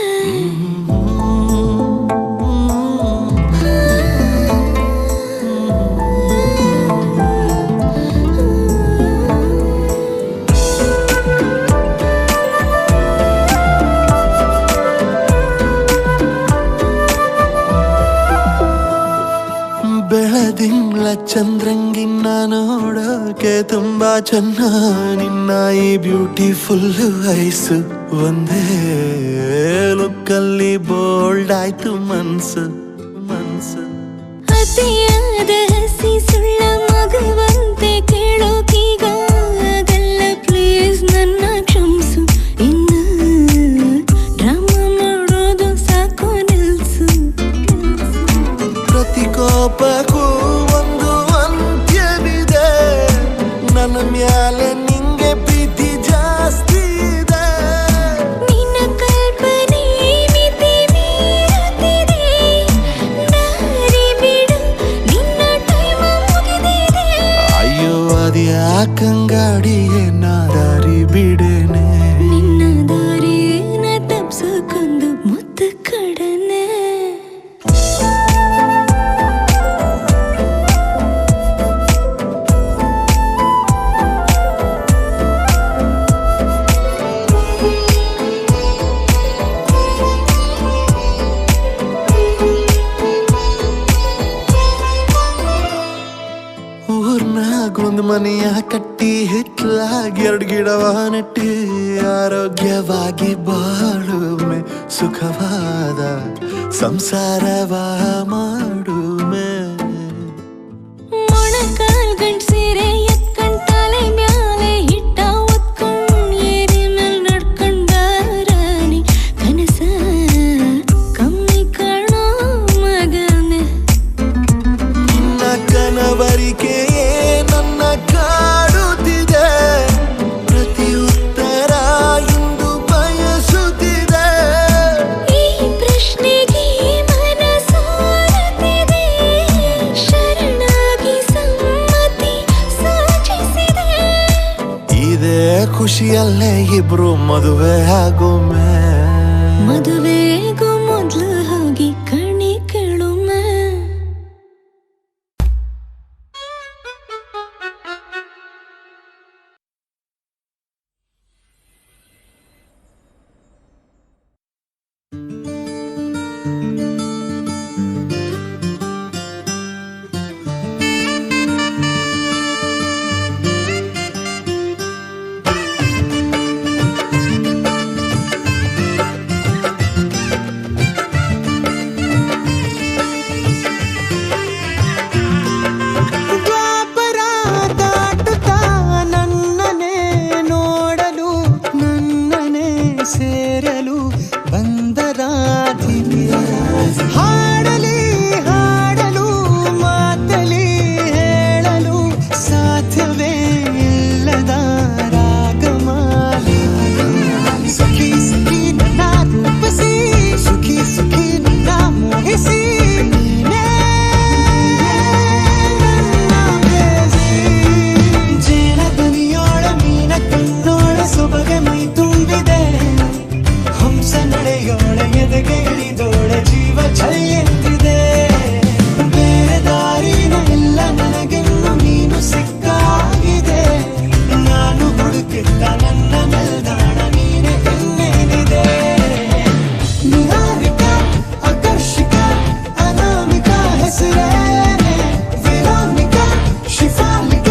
ಚಂದ್ರಂಗಿನ್ನ ನೋಡೋಕೆ ತುಂಬಾ ಚೆನ್ನ ನಿನ್ನ ಈ ಬ್ಯೂಟಿಫುಲ್ ಐಸು ಒಂದೇ ಲುಕ್ಕಲ್ಲಿ ಬೋಲ್ಡ್ ಆಯ್ತು ಮನ್ಸು ಮನ್ಸು ಅತಿಯಾದ ಹಸಿ ಸುಳ್ಳ ಮಗುವಂತೆ ಕೇಳೋಕೀಗ ಆಗಲ್ಲ ಪ್ಲೀಸ್ ನನ್ನ ಕ್ಷಮಿಸು ಇನ್ನು ಡ್ರಾಮಾ ಮಾಡೋದು ಸಾಕು ನಿಲ್ಸು ಪ್ರತಿ ಕೋಪಕ್ಕೂ ಒಂದು ಅಂತ್ಯವಿದೆ ನನ್ನ ಮ್ಯಾಲೆ ನಿಂಗೆ ಪ್ರೀತಿ ಜಾಸ್ತಿ ಇದೆ ನಿನ್ನ ಕಲ್ಪನೆ ಮಿತಿ ಮೀರುತ್ತಿದೆ ದಾರಿ ಬಿಡು ನಿನ್ನ ಟೈಮ್ ಮುಗಿದಿದೆ ಅಯ್ಯೋ ಅದ್ಯಾಕಂಗಾಡಿಗೆ ನಾ ದಾರಿ ಬಿಡೇನೆ ನಿನ್ನ ದಾರಿನ ತಪ್ಸಕ್ಕೊಂದು ಮುತ್ತು ಕಡನೆ ಊರ್ನಾಗ ಒಂದ್ ಮನೆಯ ಕಟ್ಟಿ ಹಿತ್ಲಾಗಿ 2 ಗಿಡವ ನೆಟ್ಟಿ ಆರೋಗ್ಯವಾಗಿ ಬಾಳುಮೆ ಸುಖವಾದ ಸಂಸಾರವ ಮಾಡುಮೆ ಮೊಣಕಾಲ್ ಗಂಟ್ ಸೀರೆ ಎತ್ಕೊಂಡ್ ತಲೆ ಮ್ಯಾಲೆ ಹಿಟ್ಟ ಒತ್ಕೊಂಡ್ ಏರಿ ಮೇಲ್ ನಡ್ಕೊಂಡ್ ಬಾರಾಣಿ ಕನಸ ಕಮ್ಮಿ ಕಾಣೋ ಮಗನೆ ನಿನ್ನ ಕನವರಿಕೆಯೇ ನನ್ನ ಕಾಡುತ್ತಿದೆ ಪ್ರತಿ ಉತ್ತರ ಇಂದು ಬಯಸುತ್ತಿದೆ ಈ ಪ್ರಶ್ನೆಗೆ ಮನ ಸೋರುತ್ತಿದೆ ಶರಣಾಗಿ ಸಮ್ಮತಿ ಸೂಚಿಸಿದೆ ಇದೇ ಖುಷಿಯಲ್ಲೇ ಇಬ್ರು ಮದುವೆ ಆಗೊಮ್ಮೆ ಮದುವೆಗೂ ಮೊದ್ಲು ಹೋಗಿ ಕಣಿ ಕೇಳುಮೆ ದ್ವಾಪರ ದಾಟುತ್ತಾ ನನ್ನನೆ ನೋಡಲು ನನ್ನನೆ ಸೇರಲು ಬಂದರಾಧಿನಿ ಹಾಡಲಿ ಹಾಡಲು ಮಾತಲಿ ಹೇಳಲು ಸಾಧ್ಯವೇ ಇಲ್ಲದ ರಾಗಮಾಲಿ ಸುಖಿ ಸುಖಿ ನನ್ನ ರೂಪಿಸಿ ಸುಖಿ ಸುಖಿ ನನ್ನ ಮೋಹಿಸಿ ನೀನೇ ಜೇನದನಿಯೋಳ ಮೀನ ಕಣ್ಣೋಳ ಸೊಬಗೆ ಮೈ ತುಂಬಿದೆ ಹಂಸ ನಡೆಯೋಳ ಎದೆಗೆ ಇಳಿದೋಳ ಜೀವ ಚೈಯೆಂದಿದೆ ಬೇರೆ ದಾರಿನ ಇಲ್ಲ ನನಗೆನ್ನು ನೀನು ಸಿಕ್ಕಾಗಿದೆ ನಾನು ಹುಡುಕಿದ್ದ ನನ್ನ ನಿಲ್ದಾಣ ನೀನೆ ಇನ್ನೇನಿದೆ ನಿಹಾರಿಕ ಆಕರ್ಷಿಕ ಅನಾಮಿಕ ಹೆಸರೇನೆ ವಿರಾಮಿಕ ಶಿಫಾಲಿಕ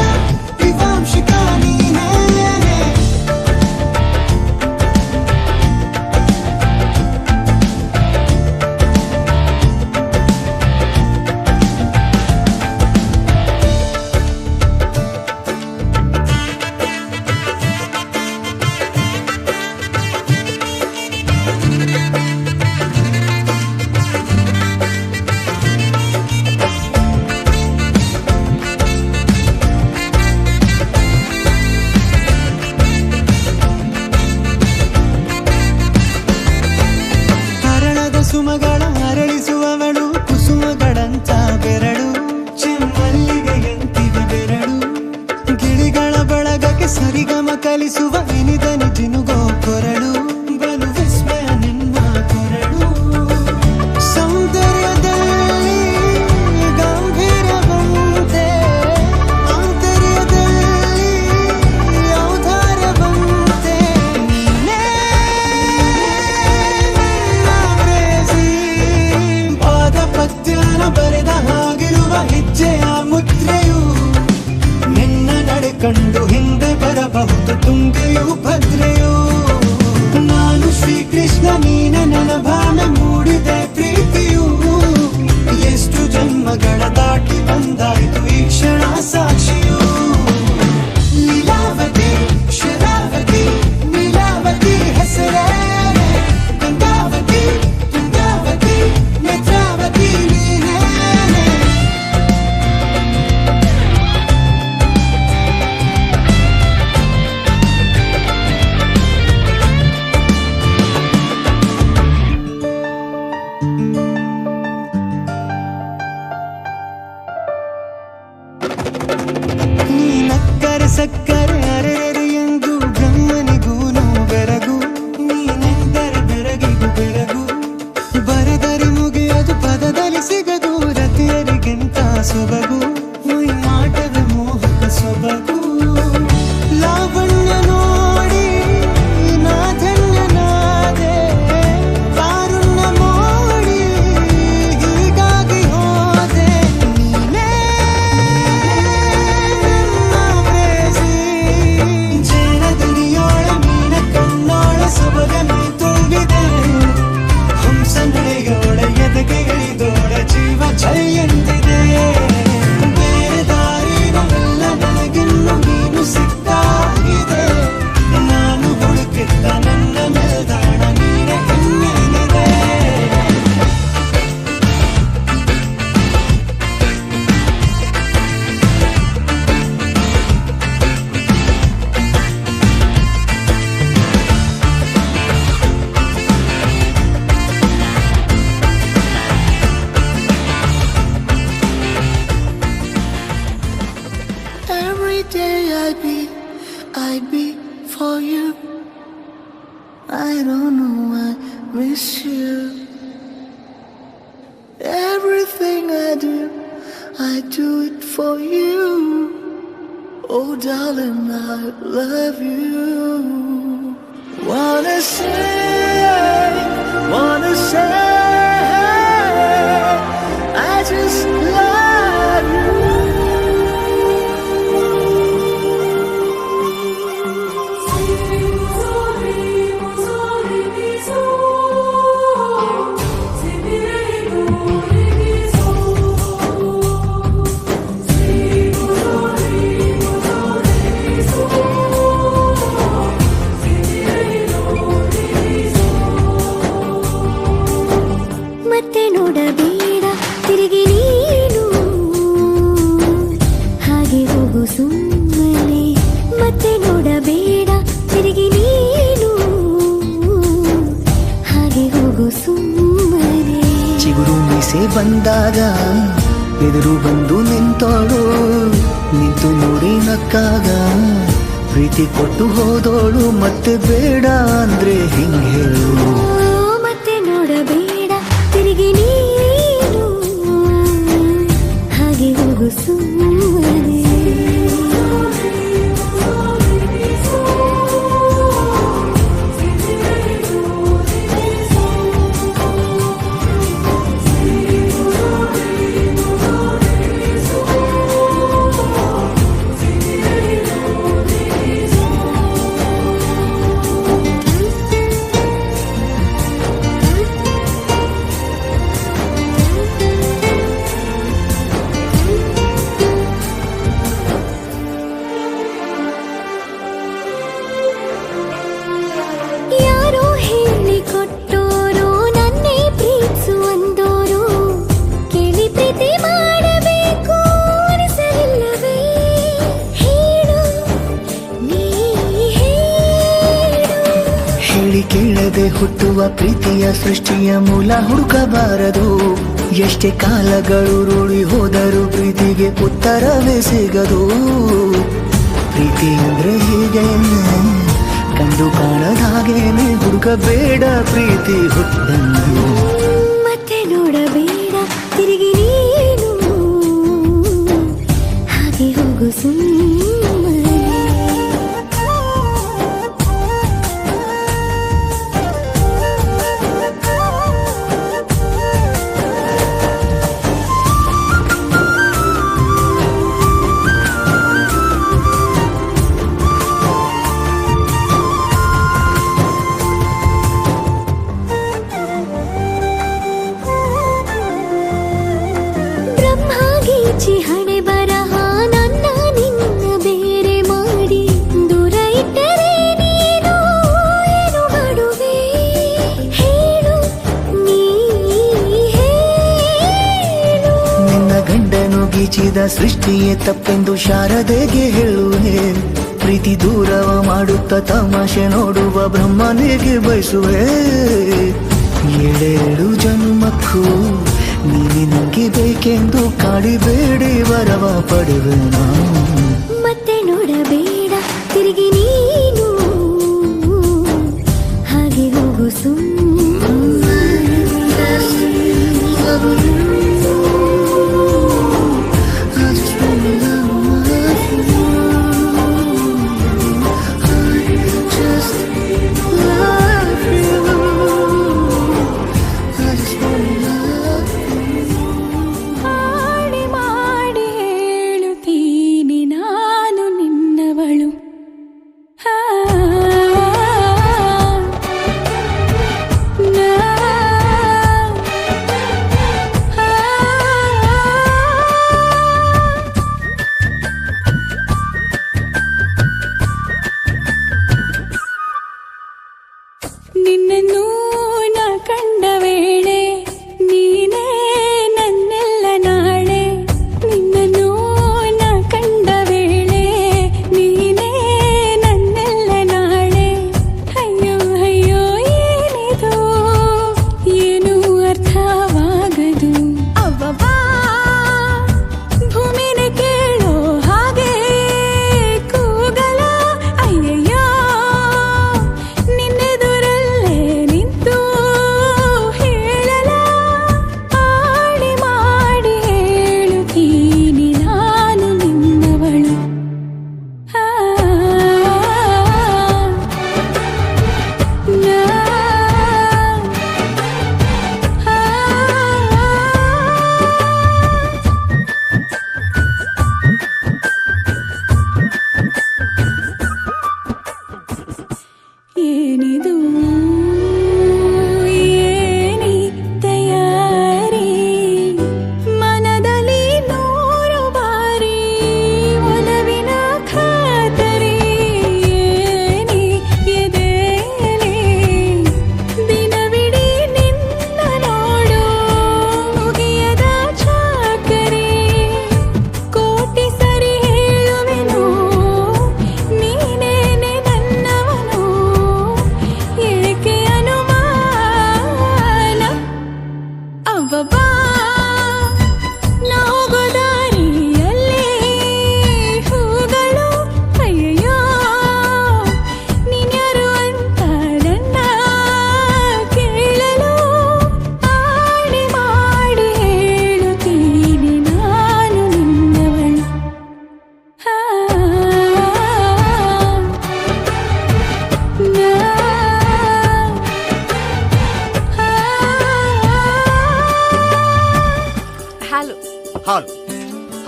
ವಿವಾಂಶಿಕ ನೀನೇನೆ ಹರಣದ ಸುಮಗಳ ಅರಳಿಸುವವಳು ಕುಸುಮಗಳಂತ ಬೆರಳು ಚಿಮ್ಮಲ್ಲಿಗೆಯಂತಿವೆ ಬೆರಳು ಗಿಳಿಗಳ ಬಳಗಕ್ಕೆ ಸರಿಗಮ ಕಲಿಸುವ ಇನಿದನಿ ಜಿನುಗೋ ಕೊರಳು ಬಲು ವಿಸ್ಮಯ ನಿನ್ನ ಕೊರಳು ಸೌಂದರ್ಯದಲ್ಲಿ ಗಂಭೀರವಂತೆ ಆಂತರ್ಯದಲ್ಲಿ ಔದಾರ್ಯವಂತೆ ನೀನೇ ಪಾದ ಪದ್ಯನ ಬರೆದ ಹಾಗಿರುವ ಹೆಜ್ಜೆಯ ಮುದ್ರೆಯು ಸೊಬಗು ಮೈ ಆಟದ ಮೋಹಕ ಸೊಬಗು ಲಾವಣ್ಯ ನೋಡಿ ನಾ ಧನ್ಯನಾದೆ ಕಾರುಣ್ಯ ಮೋಡಿ ಹೀಗಾಗಿ ಹೋದೆ ನೀನೇ ನನ್ನ ಪ್ರೇಸಿ ಜೇನ ದುಡಿಯೋಳ ಮೀನ ಕಣ್ಣೋಳ ಸೊಬಗ ಮೈ ತುಂಬಿದೆ ಹಂಸ ನಡೆಯೋಳ ಎದೆಗೆ ಇಳಿದೋಳ ಜೀವ ಛೈ ಎಂದಿದೆ ಬೇರೆ ದಾರಿನಲ್ಲ ನನಗಿನ್ನು ನೀನು ಸಿಕ್ಕಾಗಿದೆ ನಾನು ಹುಡುಕಿದ್ದ ನನ್ನ ನಿಲ್ದಾಣ ನೀನೆ ಇನ್ನೇನಿದೆ Every day I be for you. I don't know, I miss you. Everything I do it for you. Oh darling, I love you. Wanna say, I just love you. ಮತ್ತೆ ನೋಡಬೇಡ ತಿರುಗಿ ನೀನು ಹಾಗೆ ಹೋಗು ಸುಮ್ಮನೆ ಮತ್ತೆ ನೋಡಬೇಡ ತಿರುಗಿ ನೀನು ಹಾಗೆ ಹೋಗು ಸುಮ್ಮನೆ ಚಿಗುರು ಮೀಸೆ ಬಂದಾಗ ಎದುರು ಬಂದು ನಿಂತೋಳು ನಿಂತು ನೋಡಿ ನಕ್ಕಾಗ ಪ್ರೀತಿ ಕೊಟ್ಟು ಹೋದೋಳು ಮತ್ತೆ ಬೇಡ ಅಂದ್ರೆ ಹಿಂಗೆ ಹೇಳು ಮತ್ತೆ ನೋಡಬೇಡ ತಿರುಗಿ ನೀನು ಹಾಗೆ ಹೋಗು ಸುಮ್ಮನೆ ಯಾರೋ ಹೇಳಿಕೊಟ್ಟೋರು ನನ್ನೇ ಪ್ರೀತಿಸುವಂದೋರು ಕೇಳಿ ಪ್ರೀತಿ ಮಾಡಬೇಕು ಅನಿಸಲಿಲ್ಲವೇ ಹೇಳು ನೀ ಹೇಳು ಹೇಳಿ ಕೇಳದೆ ಹುಟ್ಟುವ ಪ್ರೀತಿಯ ಸೃಷ್ಟಿಯ ಮೂಲ ಹುಡುಕಬಾರದು ಎಷ್ಟೇ ಕಾಲಗಳು ರೂಢಿ ಹೋದರೂ ಪ್ರೀತಿಗೆ ಉತ್ತರವೇ ಸಿಗದು ಪ್ರೀತಿ ಅಂದ್ರೆ ಹೀಗೆ ಕಂಡು ಕಾಣದ ಹಾಗೇನೆ ಹುಡುಕಬೇಡ ಪ್ರೀತಿ ಹುಟ್ಟನ್ನು ಮತ್ತೆ ನೋಡಬೇಡ ತಿರುಗಿ ನೀನು ಹಾಗೆ ಹೋಗು ಸುಮ್ಮನೆ ಬ್ರಹ್ಮಗೀಚಿ ಹಣೆ ಬರಹ ನನ್ನ ನಿನ್ನ ಬೇರೆ ಮಾಡಿ ದೂರ ಇಟ್ಟರೆ ನೀನು ಏನು ಮಾಡುವೆ ಹೇಳು ನೀ ಹೇಳು ನಿನ್ನ ಗಂಡನು ಗೀಚಿದ ಸೃಷ್ಟಿಯೇ ತಪ್ಪೆಂದು ಶಾರದೆಗೆ ಹೇಳುವೆ ಪ್ರೀತಿ ದೂರವ ಮಾಡುತ್ತ ತಮಾಷೆ ನೋಡುವ ಬ್ರಹ್ಮನಿಗೆ ಬಯಸುವೆ ಏಳೇಳು ಜನ್ಮಕ್ಕೂ ನೀನೆ ನಂಗೆ ಬೇಕೆಂದು ಕಾಡಿಬೇಡಿ ವರವ ಪಡೆವೆ ನಾನು ಮತ್ತೆ ನೋಡಬೇಡ ತಿರುಗಿ ನೀನು ಹಾಗೆ ಹೋಗು ಸುಮ್ಮನೆ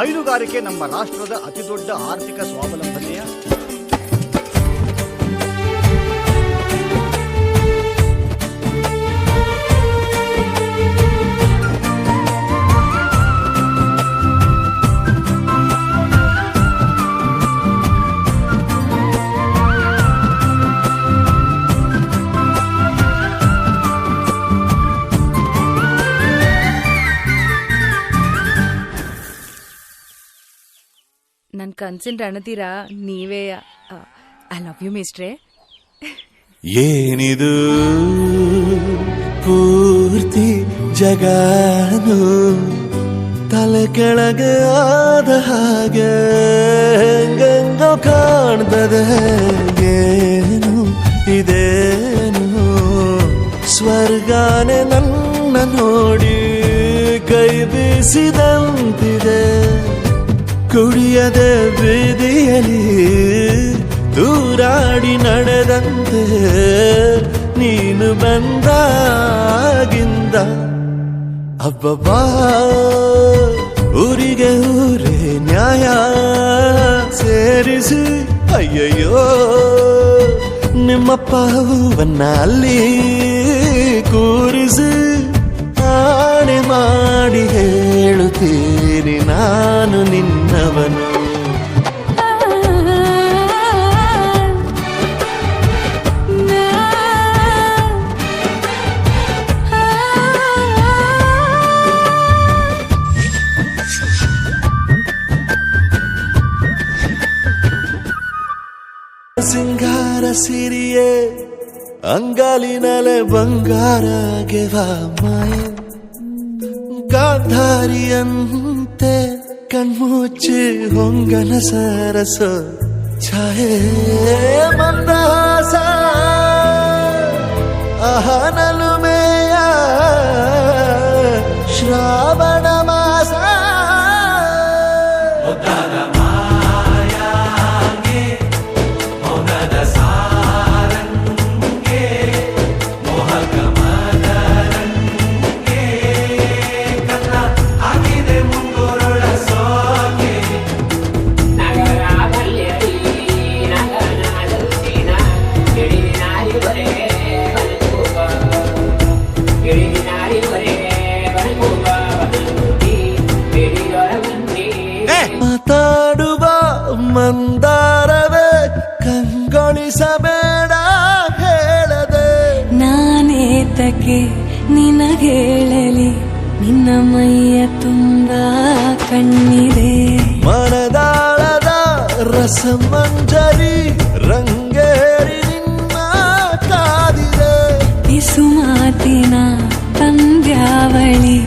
ಹೈನುಗಾರಿಕೆ ನಮ್ಮ ರಾಷ್ಟ್ರದ ಅತಿದೊಡ್ಡ ಆರ್ಥಿಕ ಸ್ವಾವಲಂಬನೆಯ ನನ್ನ ಕನ್ಸಿನ ರಣತೀರ ನೀವೇ. ಐ ಲವ್ ಯು ಮಿಸ್ಟ್ರೆ. ಏನಿದು ಪೂರ್ತಿ ಜಗನು ತಲೆ ಕೆಳಗೆ ಆದ ಹಾಗೆ ಗಂಗೋ ಕಾಣ್ತದೆ. ಏನು ಇದೇನು ಸ್ವರ್ಗಾನೆ ನನ್ನ ನೋಡಿ ಕೈ ಬೀಸಿದಂತಿದೆ. ಕುಡಿಯದೆ ಬೀದಿಯಲ್ಲಿ ದೂರಾಡಿ ನಡೆದಂತೆ ನೀನು ಬಂದಾಗಿಂದ ಅಬ್ಬಬ್ಬಾ ಊರಿಗೆ ಊರೇ ನ್ಯಾಯ ಸೇರಿಸಿ ಅಯ್ಯಯ್ಯೋ ನಿಮ್ಮಪ್ಪ ಹೂವನ್ನ ಅಲ್ಲಿ ಕೂರಿಸಿ ಆಣೆ ಮಾಡಿ ಹೇಳುತ್ತೀನಿ ನಾನು ನಿನ್ನವನು. ಸಿಂಗಾರ ಸಿರಿಯೇ ಅಂಗಾಲಿನಲೆ ಬಂಗಾರ ಗೆವ ಮಾಯೆ ಗಾಂಧಾರಿಯಂತೆ ಕಣ್ಮುಚ್ಚಿ ಹೊಂಗನ ಸರಸ ಛಾಯೆ ಮಂದಹಾಸ ಅಹನಲುಮೆಯ ಶ್ರಾವಣ ಮಾಸ ಮಾತಾಡುವ ಮಂದಾರವೇ ಕಂಗೊಳಿಸಬೇಡ ಹೇಳದೆ ನಾನೇತಕ್ಕೆ ನಿನಗೇಳಲಿ ನಿನ್ನ ಮೈಯ ತುಂಬ ಕಣ್ಣಿದೆ. ಮನದಾಳದ ರಸಮಂಜರಿ ರಂಗೇರಿ ನಿನ್ನ ಕಾದಿದೆ. ಪಿಸುಮಾತಿನ ಪಂದ್ಯಾವಳಿ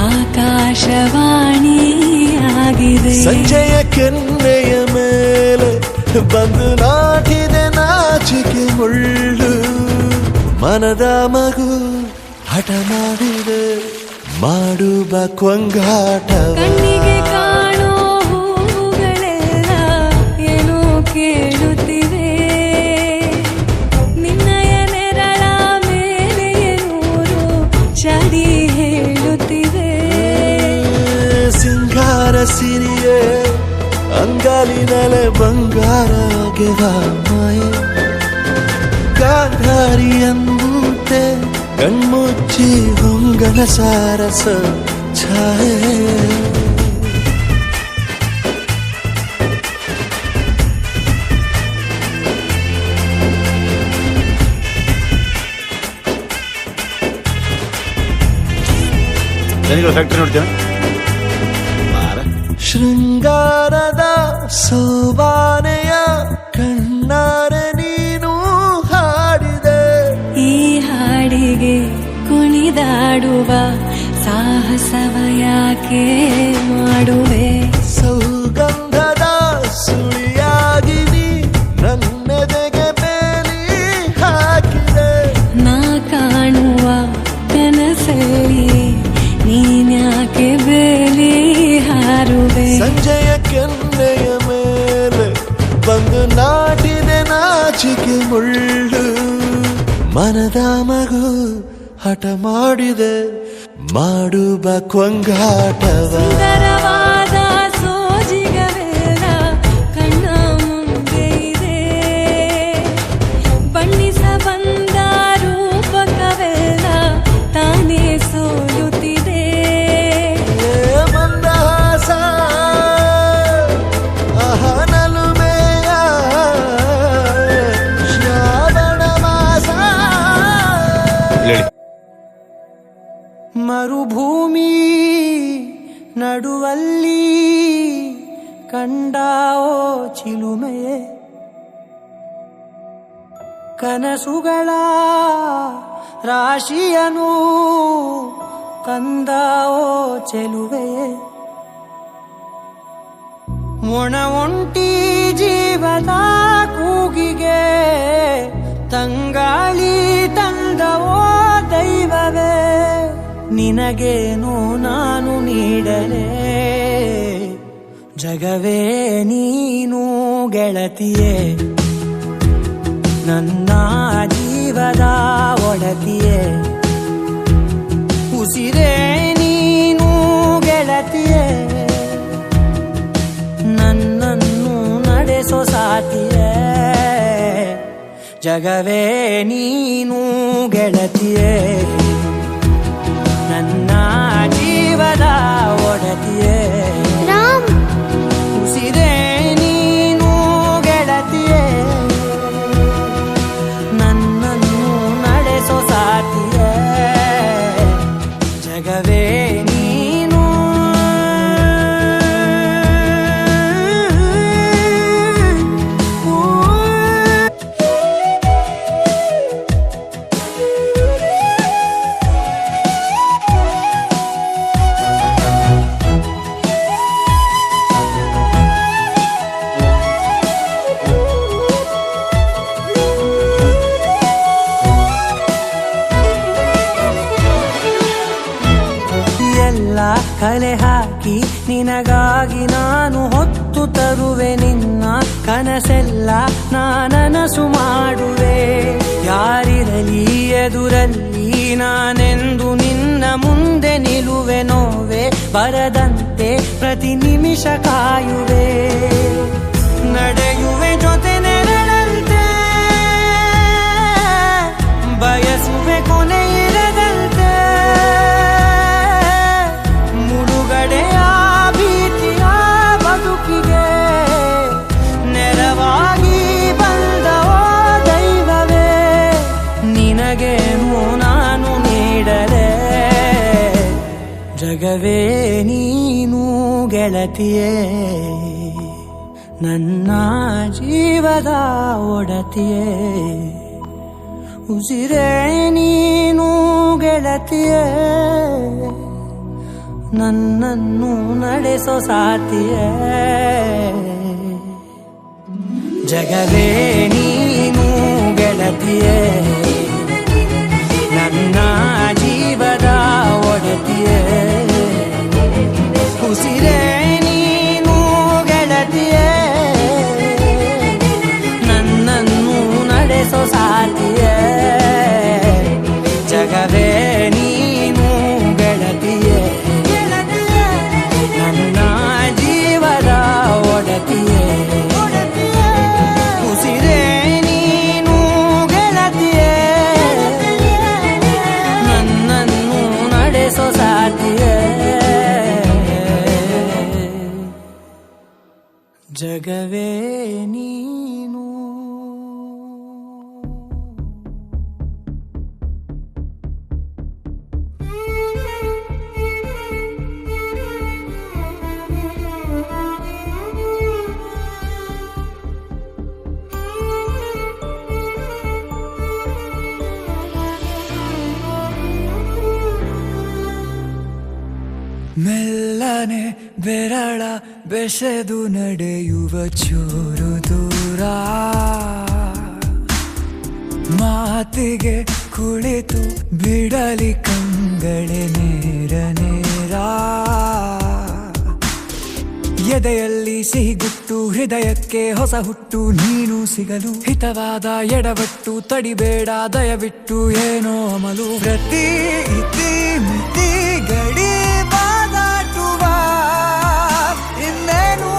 ಆಕಾಶವಾಣಿಯಾಗಿದೆ. ಸಂಜೆಯ ಕೆನ್ನೆಯ ಮೇಲೆ ಬಂದು ನಾಟಿದೆ ನಾಚಿಕೆ ಮುಳ್ಳು. ಮನದ ಮಗು ಹಠ ಮಾಡಿದೆ ಮಾಡುವ ಕೊಂಗಾಟವ. ಕಣ್ಣಿಗೆ ಕಾಣೋ ಹೂಗಳೆಲ್ಲ ಏನೋ ಕೇಳುತ್ತಿವೆ. ನಿನ್ನಯ ನೆರಳ ಮೇಲೆ ನೂರು ಚಡಿ ಹೇಳುತ್ತಿವೆ. ಸಿಂಗಾರ ಸಿರಿಯೇ ಅಂಗಾಲಿನಲೆ ಬಂಗಾರ ಗೆವ ಮಾಯೆ ಗಾಂಧಾರಿಯಂತೆ ಕಣ್ಮುಚ್ಚಿ ಹೊಂಗನ ಸಾರಸ ಛಾಯೆ. ಫ್ಯಾಕ್ಟ್ರಿ ನೋಡ್ತೀರಾ? ಶೃಂಗಾರದ ಸೋಬಾನೆಯ ಕಣ್ಣಾರೆ ನೀನು ಹಾಡಿದೆ. ಈ ಹಾಡಿಗೆ ಕುಣಿದಾಡುವ ಸಾಹಸವ ಯಾಕೆ ಮಾಡುವೆ. ಸೌಗಂಧದ ಸುಳಿಯಾಗಿ ನೀ ನನ್ನೆದೆಗೆ ಬೇಲಿ ಹಾಕಿದೆ. ನಾ ಕಾಣುವ ಕನಸಲ್ಲಿ ನೀನ್ಯಾಕೆ ಬೇಲಿ ಹಾರುವೆ. ಸಂಜೆಯ ಕೆನ್ನೆಯ ಮೇಲೆ ಬಂದು ನಾಟಿದೆ ನಾಚಿಕೆ ಮುಳ್ಳು. ಮನದ ಮಗು ಹಠ ಮಾಡಿದೆ ಮಾಡುವ ಕೊಂಗಾಟವ. ಸುಂದರವಾದ ಹೇಳಿ. ಮರುಭೂಮಿ ನಡುವಲ್ಲಿ ಕಂಡಾವೋ ಚಿಲುಮೆಯೇ, ಕನಸುಗಳ ರಾಶಿಯನು ತಂದಾವೋ ಚೆಲುವೆಯೇ, ಒಣ ಒಂಟಿ ಜೀವದ ಕೂಗಿಗೆ ತಂಗಾಳಿ ತಂದವೋ ದೈವವೇ, ನಿನಗೇನು ನಾನು ನೀಡಲೇ, ಜಗವೇ ನೀನು ಗೆಳತಿಯೇ, ನನ್ನ ಜೀವದ ಒಡತಿಯೇ, ಉಸಿರೇ ನೀನು ಗೆಳತಿಯೇ, ನನ್ನನ್ನು ನಡೆಸೋ ಸಾತಿಯೇ, ಜಗವೇ ನೀನು ಗೆಳತಿಯೇ, ನನ್ನ ಜೀವದ ಒಡತಿಯೇ, ಉಸಿರೇ ನೀನು ಗೆಳತಿಯೇ, ನನ್ನನ್ನು ನಡೆಸೋ ಸಾತಿಯೇ, ಜಗವೇ ನೀನು. ಕಲೆ ಹಾಕಿ ನಿನಗಾಗಿ ನಾನು ಹೊತ್ತು ತರುವೆ, ನಿನ್ನ ಕನಸೆಲ್ಲ ನಾನನಸು ಮಾಡುವೆ, ಯಾರಿರಲಿ ಎದುರಲ್ಲಿ ನಾನೆಂದು ನಿನ್ನ ಮುಂದೆ ನಿಲ್ಲುವೆ, ನೋವೆ ಬರದಂತೆ ಪ್ರತಿ ನಿಮಿಷ ಕಾಯುವೆ, ನಡೆಯುವೆ ಜೊತೆ ನೆರಳಂತೆ, ಬಯಸುವೆ ಕೊನೆ ಇರದಂತೆ, ಮುಳುಗಡೆಯ ಭೀತಿಯ ಬದುಕಿಗೆ ನೆರವಾಗಿ ಬಂದವೋ ದೈವವೇ, ನಿನಗೇನು ನಾನು ನೀಡಲೇ, ಜಗವೇ ನೀನು ಗೆಳತಿಯೇ, ನನ್ನ ಜೀವದ ಒಡತಿಯೇ, ಉಸಿರೇ ನೀನು ಗೆಳತಿಯೇ, ನನ್ನನ್ನು ನಡೆಸೋ ಸಾತಿಯೇ, ಜಗವೇ ನೀನು ಗೆಳತಿಯೇ, ನನ್ನ ಜೀವದ ಒಡತಿಯೇ, ಉಸಿರೇ ನೀನು ಗೆಳತಿಯೇ, ನನ್ನನ್ನು ನಡೆಸೋ ಸಾತಿಯೇ, ಜಗವೇ ನೀನು ಗೆಳತಿಯೇ, ನನ್ನ ಜೀವದ ಒಡತಿಯೇ, ಉಸಿರೇ ನೀನು ಗೆಳತಿಯೇ, ನನ್ನನ್ನು ನಡೆಸೋ ಸಾತಿಯೇ, ಜಗವೇ ನೀನು. ಮೆಲ್ಲನೆ ಬೆರಳ ಬೆಸೆದು ನಡೆಯುವ ಚೂರು ದೂರ, ಮಾತಿಗೆ ಕುಳಿತು ಬಿಡಲಿ ಕಂಗಳೆ ನೇರ ನೇರ, ಎದೆಯಲ್ಲಿ ಸಿಹಿಗುಟ್ಟು ಹೃದಯಕ್ಕೆ ಹೊಸ ಹುಟ್ಟು, ನೀನು ಸಿಗಲು ಹಿತವಾದ ಎಡವಟ್ಟು, ತಡಿಬೇಡ ದಯವಿಟ್ಟು ಏನೋ ಅಮಲು, ಪ್ರತಿ ಇತಿ ಮಿತಿ ಗಡಿ ಬಾದಾಟುವ, ಇನ್ನೇನು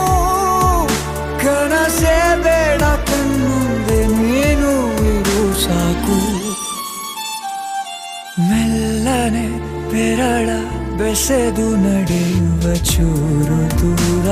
ಕನಸೇ ಬೇಡ ಕಣ್ಣುಂದೆ, ನೀನು ಇರು ಸಾಕು, ಮೆಲ್ಲನೆ ಬೆರಳ ಬೆಸೆದು ನಡೆಯುವ ಚೂರು ದೂರ,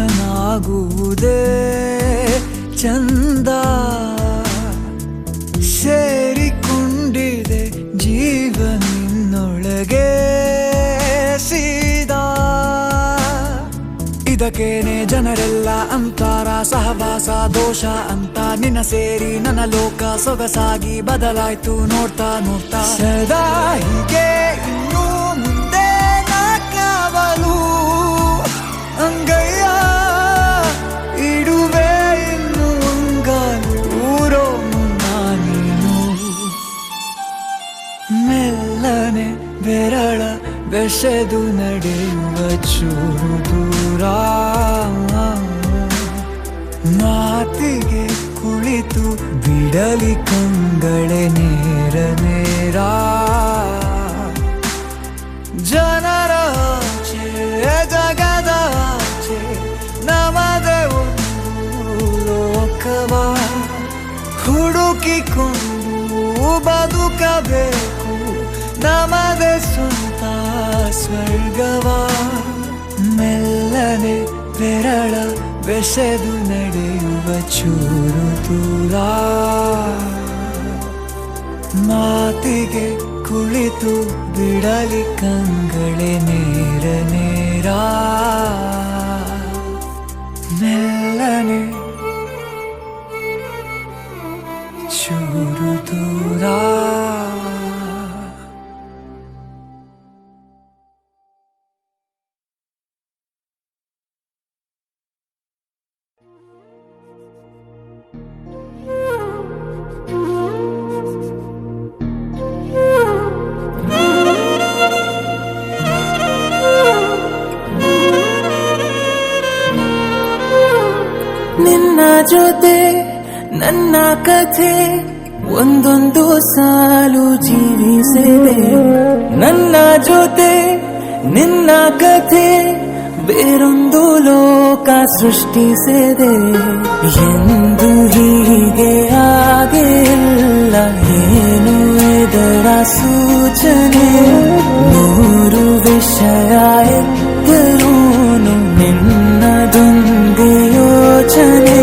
ನಾಥನಾಗುವುದೇ ಚಂದ. ಸೇರಿಕೊಂಡಿದೆ ಜೀವ ನಿನ್ನೊಳಗೆ ಸೀದಾ. ಇದಕ್ಕೇನೆ ಜನರೆಲ್ಲ ಅಂತಾರ ಸಹವಾಸ ದೋಷ ಅಂತ. ನಿನ್ನ ಸೇರಿ ನನ್ನ ಲೋಕ ಸೊಗಸಾಗಿ ಬದಲಾಯ್ತು ನೋಡ್ತಾ ನೋಡ್ತಾ. ಸದಾ ಹೀಗೆ ಇನ್ನು ಮುಂದೆ ನಾ ಕಾವಲು ಅಂಗಯ್ಯ ಇಡುವೆ ಇನ್ನು ಅಂಗಾಲು ಊರೋ ಮುನ್ನ ನೀನು. ಮೆಲ್ಲನೆ ಬೆರಳ ಬೆಸೆದು ನಡೆಯುವ ಚೂರು ದೂರ. ಮಾತಿಗೆ ಕುಳಿತು ಬಿಡಲಿ ಕಂಗಳೆ ನೇರ ನೇರ. ಜನರ ಆಚೆ ಜಗದ ಆಚೆ ನಮದೆ ಒಂದು ಲೋಕವ ಹುಡುಕಿಕೊಂಡು ಬದುಕಬೇಕು ನಮದೆ ಸ್ವಂತ ಸ್ವರ್ಗವ. ಮೆಲ್ಲನೆ ಬೆರಳ ಬೆಸೆದು ನಡೆಯುವ ಚೂರು ದೂರ. ಮಾತಿಗೆ ಕುಳಿತು ಬಿಡಲಿ ಕಂಗಳೆ ನೇರ ನೇರ. ಮೆಲ್ಲನೆ ಚೂರು ದೂರ. ನಿನ್ನ ಜೊತೆ ನನ್ನ ಕಥೆ ಒಂದೊಂದು ಸಾಲು ಜೀವಿಸಿದೆ. ನನ್ನ ಜೊತೆ ನಿನ್ನ ಕಥೆ ಬೇರೊಂದು ಲೋಕ ಸೃಷ್ಟಿಸಿದೆ. ಎಂದು ಹೀಗೆ ಆಗಿಲ್ಲ ಏನು ಇದರ ಸೂಚನೆ. ನೂರು ವಿಷಯ ಎತ್ತರೂನು ನಿನ್ನದೊಂದೇ ಯೋಚನೆ.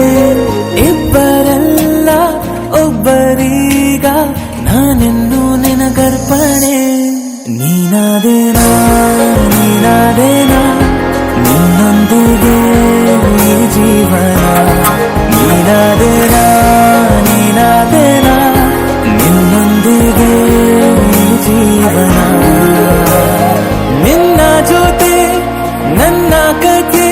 ಇಬ್ಬರಲ್ಲ ಒಬ್ಬರೀಗ ನಾನೆನ್ನು ನಿನಗರ್ಪಣೆ. ನೀನಾದೇನಾ ನೀನಾದೇನಾ ನಿನ್ನೊಂದಿಗೆ ಈ ಜೀವನ. ನೀನಾದೇನಾ ನೀನಾದೇನಾ ನಿನ್ನೊಂದಿಗೆ ಈ ಜೀವನ. ನಿನ್ನ ಜೊತೆ ನನ್ನ ಕಥೆ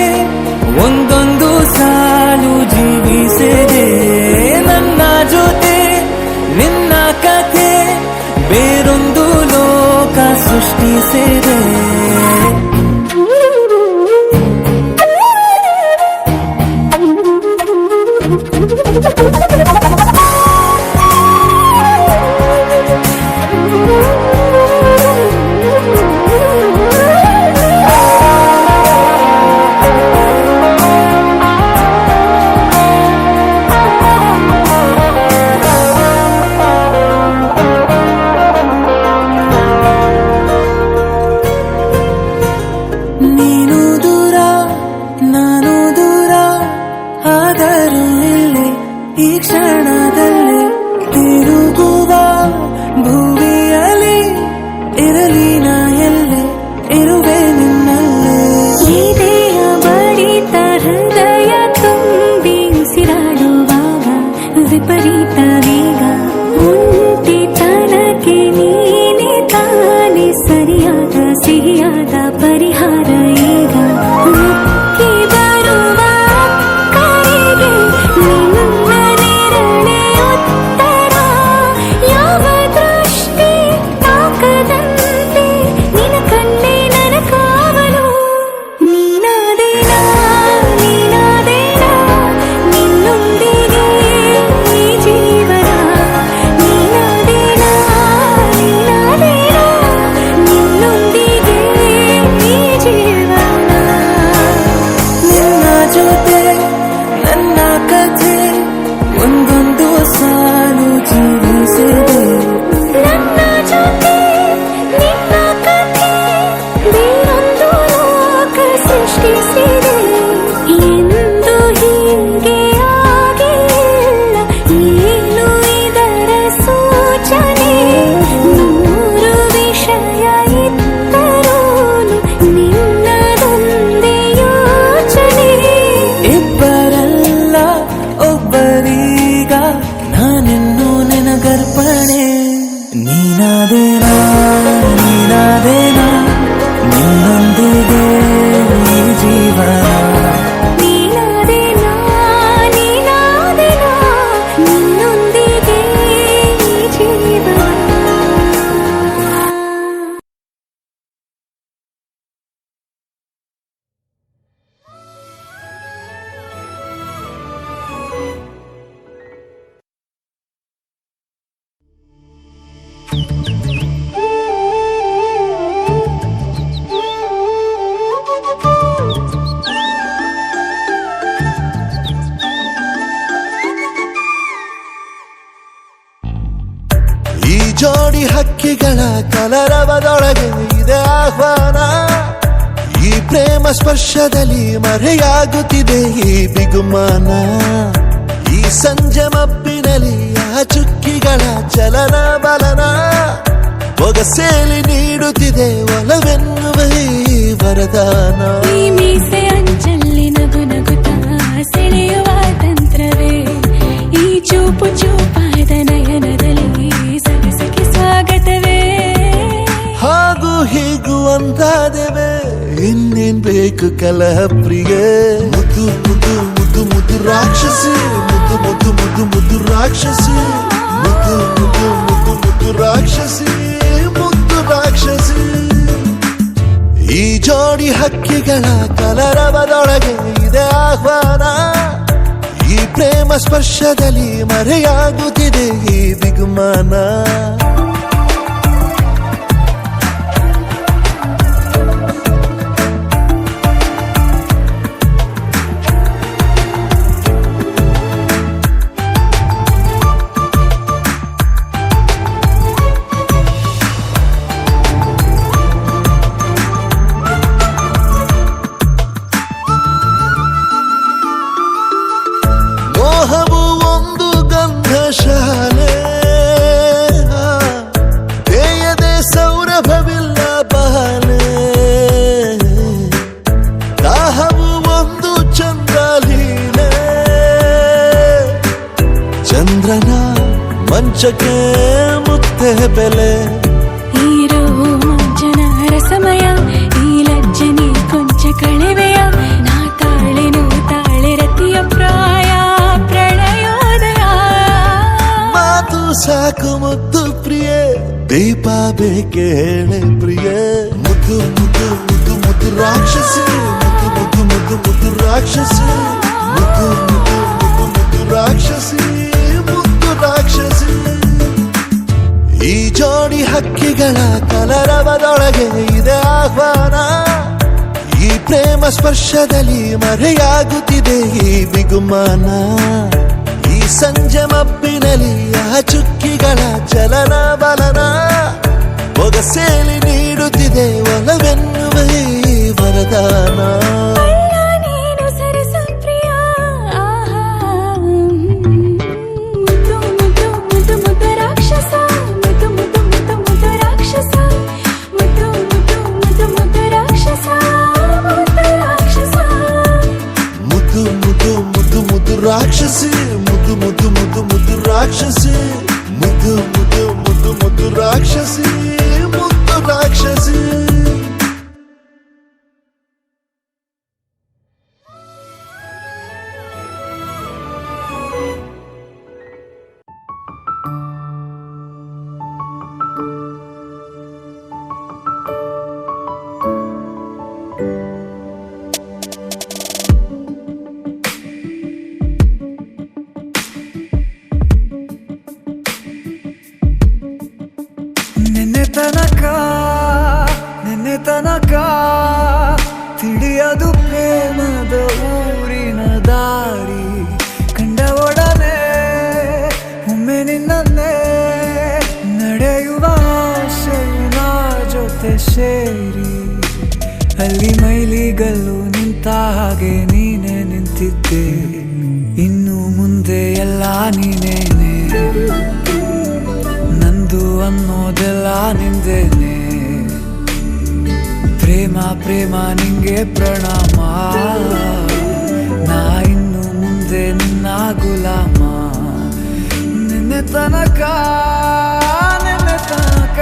ಒಂದೊಂದು ಸಾಲು ಜೀವಿಸಿದೆ. ನನ್ನ ಜೊತೆ ನಿನ್ನ ಕಥೆ ಬೇರೊಂದು ಲೋಕ ಸೃಷ್ಟಿಸಿದೆ. ನೀನು ದೂರ ನಾನು ದೂರ ಆದರೂ ಇಲ್ಲಿ ಈ ಕ್ಷಣದಲ್ಲಿ ತಿರುಗುವ ಭೂಮಿಯಲ್ಲಿ ಇರಲಿ ನಾ ಎಲ್ಲೆ ಇರುವೆ ನಿನ್ನಲ್ಲೇ. ಇದೆಯ ಬಡಿತ ಹೃದಯ ತುಂಬಿ ಉಸಿರಾಡುವಾಗ ವಿಪರೀತ ವೇಗ. ಒಂಟಿತನಕ್ಕೆ ನೀನೆ ತಾನೆ ಸರಿಯಾದ ಸಿಹಿಯಾದ ಪರಿಹಾರ ಈಗ. ಉಕ್ಕಿ ಬರುವ ಕರೆಗೆ ನಿನ್ನ ನೆರಳೆ ಉತ್ತರ. ಯಾವ ದೃಷ್ಟಿ ತಾಕದಂತೆ ನಿನ ಕಣ್ಣೆ ನನ್ನ ಕಾವಲು. ನೀನಾದೇನಾ ನೀನಾದೇನಾ ನಿನ್ನೊಂದಿಗೆ ಈ ಜೀವನ. ನೀನಾದೇನಾ ನೀನಾದೇನಾ ನಿನ್ನೊಂದಿಗೆ ಈ ಜೀವನ. ನಿನ್ನ ಜೊತೆ ನನ್ನ ಕಥೆ ಒಂದೊಂದು ಸಾಲು ಜೀವಿಸಿದೆ. ನನ್ನ ಜೊತೆ ನಿನ್ನ ಕಥೆ ಬೇರೊಂದು ಲೋಕ ಸೃಷ್ಟಿಸಿದೆ. ಹಕ್ಕಿಗಳ ಕಲರವದೊಳಗೆ ಇದೆ ಆಹ್ವಾನ. ಈ ಪ್ರೇಮ ಸ್ಪರ್ಶದಲ್ಲಿ ಮರೆಯಾಗುತ್ತಿದೆ ಈ ಬಿಗುಮಾನ. ಈ ಸಂಜೆ ಮಬ್ಬಿನಲ್ಲಿ ಆ ಚುಕ್ಕಿಗಳ ಚಲನ ಬಲನ ಒಗಸೇಲಿ ನೀಡುತ್ತಿದೆ ಒಲವೆನ್ನುವ ಈ ವರದಾನ. ಈ ಮೀಸೆ ಅಂಚಲ್ಲಿ ನಗು ನಗುತ್ತಾ ಸೆಳೆಯುವ ತಂತ್ರವೇ, ಈ ಚೂಪು ಚೂಪಾದ ನಯನದಲ್ಲಿ ಸರಸಕ್ಕೆ ಸ್ವಾಗತವೇ. ಹಾಗೂ ಹೀಗೂ ಅಂತಾದೆವೆ, ಇನ್ನೇನ್ ಬೇಕು ಕಲಹ ಪ್ರಿಯೆ. ಮುದ್ದು ಮುದ್ದು ಮುದ್ದು ಮುದ್ದು ರಾಕ್ಷಸಿ, ಮುದ್ದು ಮುದ್ದು ಮುದ್ದು ಮುದ್ದು ರಾಕ್ಷಸಿ, ಮುದ್ದು ಮುದ್ದು ಮುದ್ದು ಮುದ್ದು ರಾಕ್ಷಸಿ, ಮುದ್ದು ರಾಕ್ಷಸಿ. ಈ ಜೋಡಿ ಹಕ್ಕಿಗಳ ಕಲರವದೊಳಗೆ ಇದೆ ಆಹ್ವಾನ. ಈ ಪ್ರೇಮ ಸ್ಪರ್ಶದಲ್ಲಿ ಮರೆಯಾಗುತ್ತಿದೆ ಈ ಬಿಗುಮಾನ. ಮೋಹವು ಒಂದು ಗಂಧಶಾಲೆ, ಬೇಯದೆ ಸೌರಭವಿಲ್ಲ ಬಾಲೆ. ದಾಹವು ಒಂದು ಚಂದ್ರಲೀಲೆ, ಚಂದ್ರನ ಮಂಚಕ್ಕೆ ಮುತ್ತೆ ಬೆಲೆ. ಈ ರೋಮಾಂಚನ ರಸಮಯ, ಈ ಲಜ್ಜನಿ ಕೊಂಚ ಕಳೆವೆಯ. ನಾ ತಾಳೆನು ತಾಳೆ ರತಿಯ ಪ್ರಾಯ ಪ್ರಣಯೋದಯ. ಮಾತು ಸಾಕು ಮುದ್ದು ಪ್ರಿಯೆ, ದೀಪ ಬೇಕೆ ಹೇಳೆ ಪ್ರಿಯೆ. ಮುದ್ದು ಮುದ್ದು ಮುದ್ದು ಮುದ್ದು ರಾಕ್ಷಸಿ, ಮುದ್ದು ಮುದ್ದು ಮುದ್ದು ಮುದ್ದು ರಾಕ್ಷಸಿ, ಮುದ್ದು ಮುದ್ದು ಮುದ್ದು ಮುದ್ದು ರಾಕ್ಷಸಿ, ಮುದ್ದು ರಾಕ್ಷಸಿ. ಈ ಜೋಡಿ ಹಕ್ಕಿಗಳ ಕಲರವದೊಳಗೆ ಇದೆ ಆಹ್ವಾನ. ಈ ಪ್ರೇಮ ಸ್ಪರ್ಶದಲ್ಲಿ ಮರೆಯಾಗುತ್ತಿದೆ ಈ ಬಿಗುಮಾನ. ಈ ಸಂಜೆ ಮಬ್ಬಿನಲ್ಲಿ ಆ ಚುಕ್ಕಿಗಳ ಚಲನ ಬಲನ ಒಗಸೇಲಿ ನೀಡುತ್ತಿದೆ ಒಲವೆನ್ನುವ ಈ ವರದಾನ. ಅಲ್ಲ ನೀನು ಸರಸ ಪ್ರಿಯ, ಮುದ್ದು ಮುದ್ದು ಮುದ್ದು ಮುದ್ದು ರಾಕ್ಷಸ, ಮುದ್ದು ಮುದ್ದು ಮುದ್ದು ಮುದ್ದು ರಾಕ್ಷಸ, ಮುದ್ದು ಮುದ್ದು ಮುದ್ದು ಮುದ್ದು ರಾಕ್ಷಸ, ಮುದ್ದು ರಾಕ್ಷಸ. ಮುದ್ದು ಮುದ್ದು ಮುದ್ದು ಮುದ್ದು ರಾಕ್ಷಸಿ, ಮುದ್ದು ಮುದ್ದು ಮುದ್ದು ಮುದ್ದು ರಾಕ್ಷಸಿ, ಮುದ್ದು ಮುದ್ದು ಮುದ್ದು ಮುದ್ದು ರಾಕ್ಷಸಿ, ಮುದ್ದು ರಾಕ್ಷಸಿ. ನಿನ್ನೆ ತನಕ ತಿಳಿಯದು ಪ್ರೇಮದ ಊರಿನ ದಾರಿ. ಕಂಡ ಒಡನೆ ಒಮ್ಮೆ ನಿನ್ನೇ ನಡೆಯುವ ಆಸೆಯ ಜೊತೆ ಸೇರಿ. ಅಲ್ಲಿ ಮೈಲಿಗಲ್ಲು ನಿಂತ ಹಾಗೆ ನೀನೆ ನಿಂತಿದ್ದೆ, ಇನ್ನು ಮುಂದೆ ಎಲ್ಲ ನೀನೇನೆ. ನಂದು ಅನ್ನೋದೆಲ್ಲ ನಿಂದೇನೆ. ಪ್ರೇಮ ಪ್ರೇಮ ನಿಂಗೆ ಪ್ರಣಾಮ, ನಾ ಇನ್ನು ಮುಂದೆ ನಿನ್ನ ಗುಲಾಮ. ನಿನ್ನೆ ತನಕ ನಿನ್ನೆ ತನಕ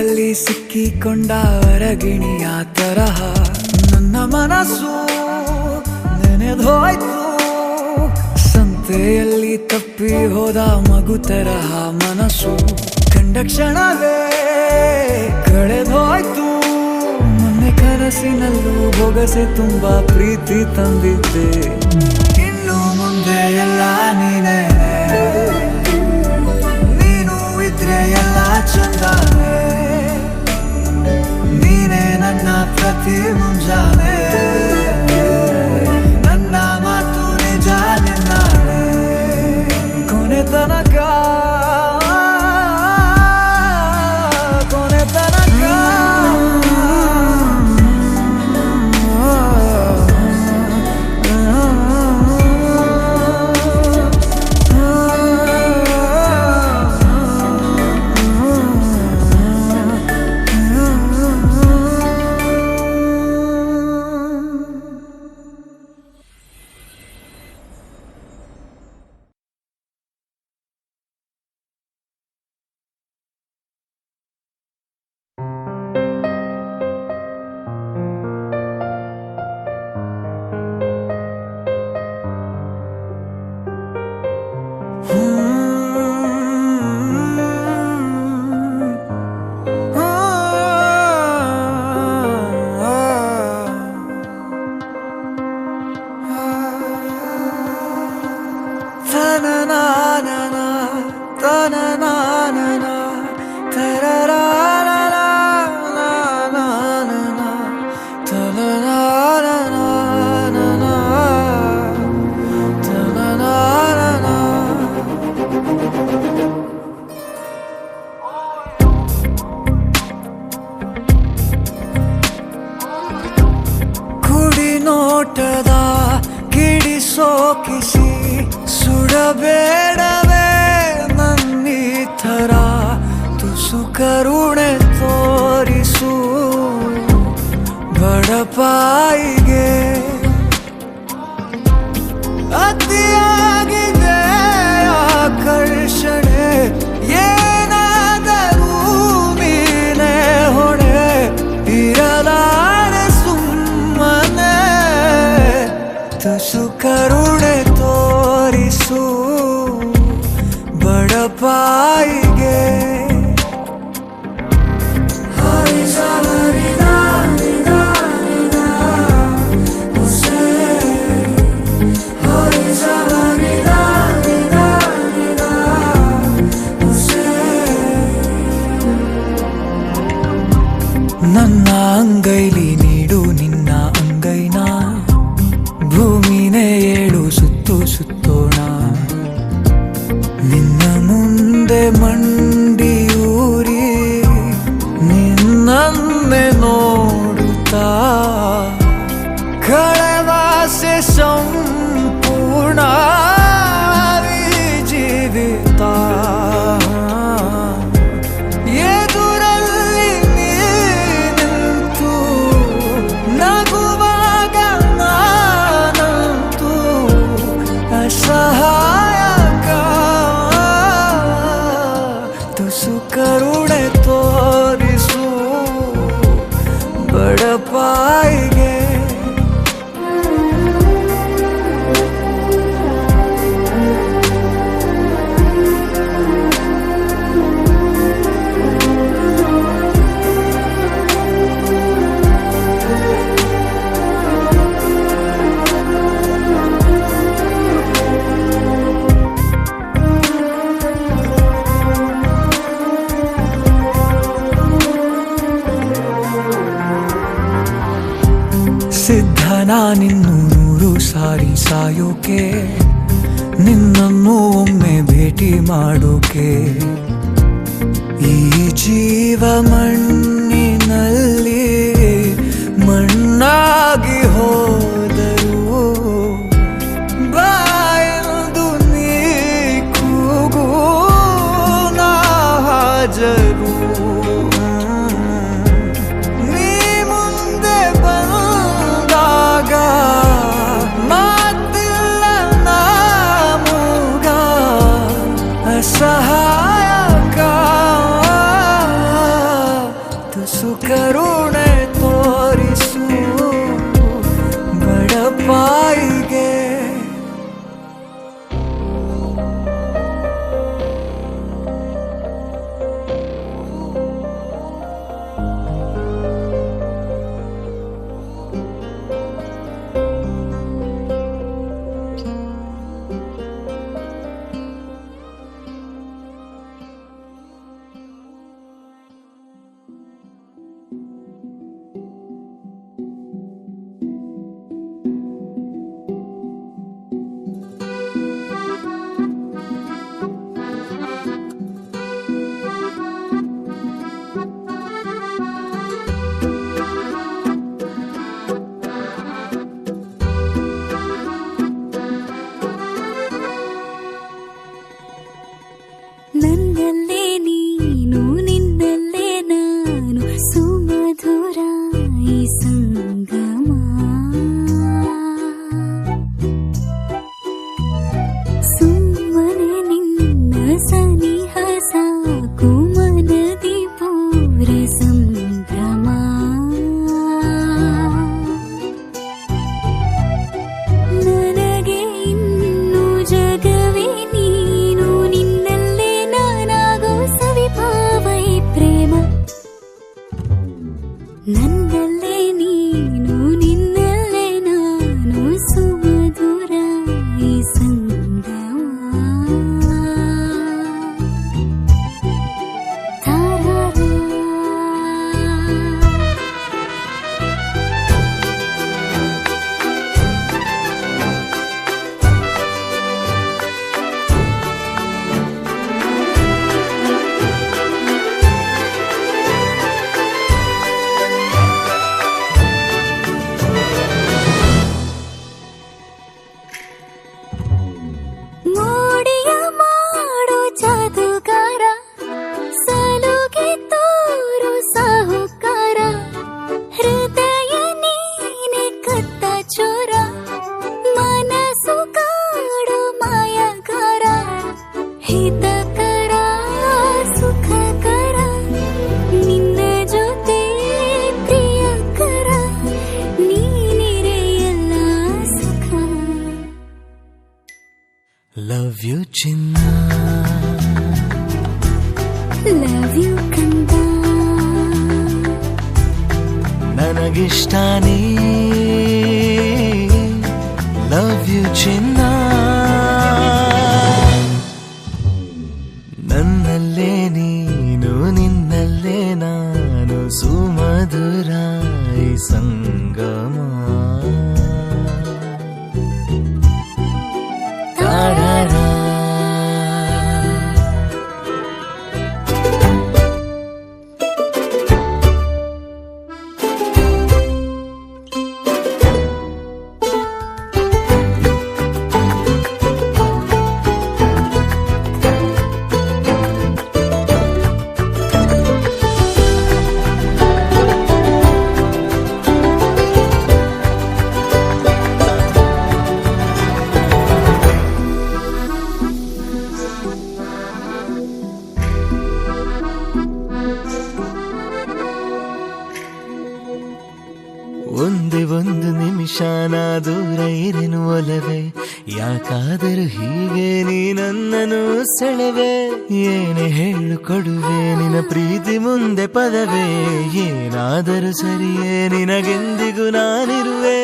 ಗಾಳಿಯಲ್ಲಿ ಸಿಕ್ಕಿಕೊಂಡ ಹೊರಗಿಣಿಯ ತರಹ ನನ್ನ ಮನಸ್ಸು ನೆನೆದೋಯ್ತು. ಸಂತೆಯಲ್ಲಿ ತಪ್ಪಿ ಹೋದ ಮಗು ತರಹ ಮನಸ್ಸು ಕಂಡ ಕ್ಷಣವೇ ಕಳೆದೋಯ್ತು. ಮೊನ್ನೆ ಕನಸಿನಲ್ಲೂ ಬೊಗಸೆ ತುಂಬಾ ಪ್ರೀತಿ ತಂದಿದ್ದೆ. ಇನ್ನು ಮುಂದೆ ಎಲ್ಲ ನೀನೇ, ನೀನು ಇದ್ರೆ ಎಲ್ಲ ಚಂದಾನೆ. ನೀನೇ ನನ್ನ ಪ್ರತಿ ಮುಂಜಾನೆ, ನನ್ನ ಮಾತು ನಿಜ ನಿನ್ನಾಳೆ. ಕೊನೆ ತನಕ ಕೊನೆ ತನಕ ನೋಟದ ಕಿಡಿ ಸೋಕಿಸಿ ಸುಡಬೇಡವೇ ನನ್ನಿ ಥರ. ತುಸು ಕರುಣೆ ತೋರಿಸು ಬಡಪಾಯಿಗೆ. ಅತಿಯಾಗಿದೆ ಆಕರ್ಷಣೆ, ಏನಾದರೂ ನೀನೇ ಹೊಣೆ. ಇರಲಾರೆ ಸುಮ್ಮನೆ, ತುಸು ಕರುಣೆ ತೋರಿಸು ಬಡಪಾಯಿಗೆ. ನನ್ನ ಅಂಗೈಲಿ ನೀಡು ನಿನ್ನ ಅಂಗೈನ, ಭೂಮಿನೇ ಏಳು ಸುತ್ತು ಸುತ್ತೋಣ. ನಿನ್ನ ಮುಂದೆ ಮಂಡಿಯೂರಿ ನಿನ್ನನ್ನೇ ನೋಡುತ್ತಾ ಕಳೆವಾಸೆ ಸಂಪೂರ್ಣ ಜೀವಿತ. ಎದುರಲ್ಲಿ ನೀನಿಂತು ನಗುವಾಗ ನಾನಂತೂ ಅಸಹಾಯಕ. ತುಸು ಕರುಣೆ ತೋರಿಸು ಬಡಪಾಯಿಗೆ. ನಾನಿನ್ನು 100 ಸಾರಿ ಸಾಯೋಕೆ, ನಿನ್ನನ್ನು ಒಮ್ಮೆ ಭೇಟಿ ಮಾಡೋಕೆ. ಈ ಜೀವ ಮಣ್ಣಿನಲ್ಲಿ ಮಣ್ಣಾಗಿ ಹೋದರೂ ಬಾಯದು ನೀ ಕೂಗು ನಾ ಹಾಜರು. ಮಾತಿಲ್ಲ ನಾಮೂಗ ಅಸಹಾಯಕ. ಕರುಣೆ ತೋರಿಸು ಬಡಪಾಯಿಗೆ. ನನ್ನಲ್ಲೇ ನೀನು ನಿನ್ನಲ್ಲೇ ನಾನು ಸುಮಧುರ ಈ ಸಂಗಮ. ಸುಮ್ಮನೆ ನಿನ್ನ ಸನಿಹ ಸಾಕು ಮನದಿ ಪೂರ ಸಂಭ್ರಮ. ನನಗೆ ಇನ್ನು ಜಗವೇ ನೀನು ನಿನ್ನಲ್ಲೇ ನಾನಾಗೋ ಸವಿಭಾವೈ ಪ್ರೇಮ. ನನ್ನಲ್ಲೇ ನೀನು ನಿನ್ನಲ್ಲೇ ನಾನು ಸುಮಧುರ ಈ ಸಂಗಮ. ತಾರಾರ ಮೋಡಿಯ ಮಾಡೋ ಜಾದುಗಾರ ಸಲುಗೆ ತೋರು ಸಾಹುಕಾರ. ಹೃದಯ ನೀನೆ ಕತ್ತ ಚೋರ ಮನಸ್ಸು ಕಾಡು ಮಾಯಗಾರ. ಹಿತಕರ ಸುಖಕರ ನಿನ್ನ ಜೊತೆ ಪ್ರಿಯಕರ ನೀನಿರೆ ಎಲ್ಲ ಸುಖ. ಲವ್ ಯು ಚಿನ್ನ, ಲವ್ ಯು ಕಂದ. ನನಗಿಷ್ಟ ನೀ. ಲವ್ ಯು ಚಿನ್ನ, ನನ್ನಲ್ಲೇ ನೀನು ನಿನ್ನಲ್ಲೇ ನಾನು ಸುಮಧುರ ಈ ಸಂಗಮ. ತಾರಾರ ಒಂದೇ ಒಂದು ನಿಮಿಷ ನಾ ದೂರ ಇರೆನು ಒಲವೇ. ಯಾಕಾದರೂ ಹೀಗೆ ನೀ ನನ್ನನ್ನು ಸೆಳೆವೆ. ಏನೇ ಹೇಳು ಕೊಡುವೆ ನಿನ್ನ ಪ್ರೀತಿ ಮುಂದೆ ಪದವೇ. ಏನಾದರೂ ಸರಿಯೇ ನಿನಗೆಂದಿಗೂ ನಾನಿರುವೆ.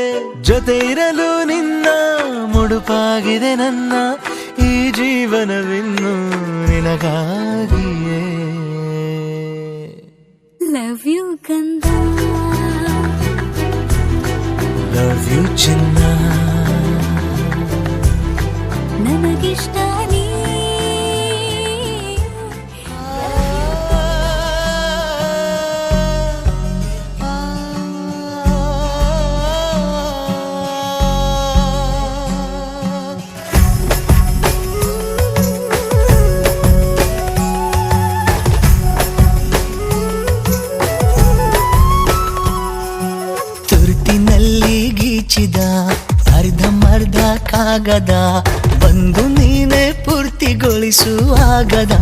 ಜೊತೆ ಇರಲು ನಿನ್ನ ಮುಡುಪಾಗಿದೆ ನನ್ನ ಈ ಜೀವನವಿನ್ನು ನಿನಗಾಗಿಯೇ. ಲವ್ ಯು ಕಂದ, ಲವ್ ಯು ಚಿನ್ನ. ನನಗಿಷ್ಟ ನೀ. ತುರ್ತಿನಲ್ಲಿ ಗೀಚಿದ ಅರ್ಧಮರ್ಧ ಕಾಗದ ಬಂದು ನೀನೆ ಪೂರ್ತಿಗೊಳಿಸುವಾಗದ.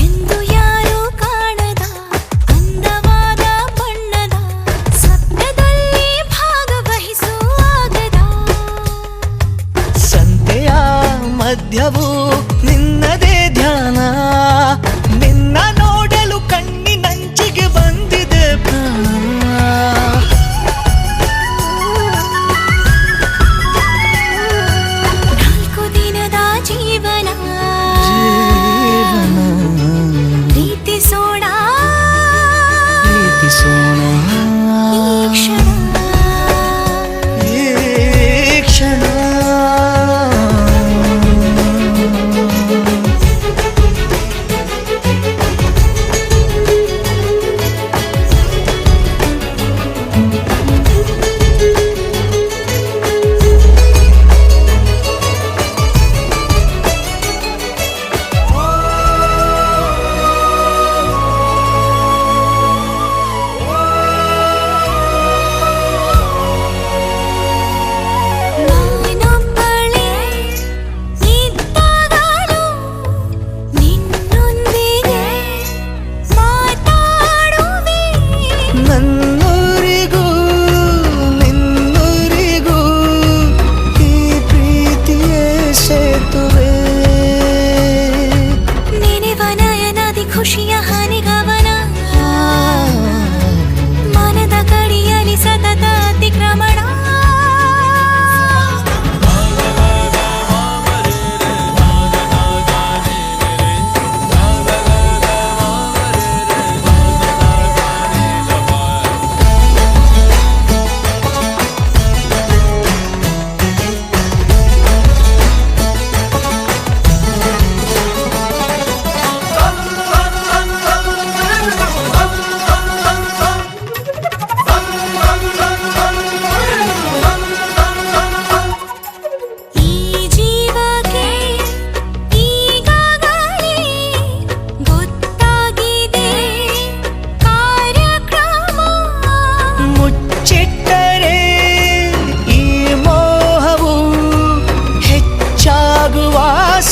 ಎಂದು ಯಾರು ಕಾಣದ ಖುಷಿಯ ಹಾನಿಗವನ ಮನದ ಕಡಿಯಲಿ ಸತತ ಅತಿಕ್ರಮಣ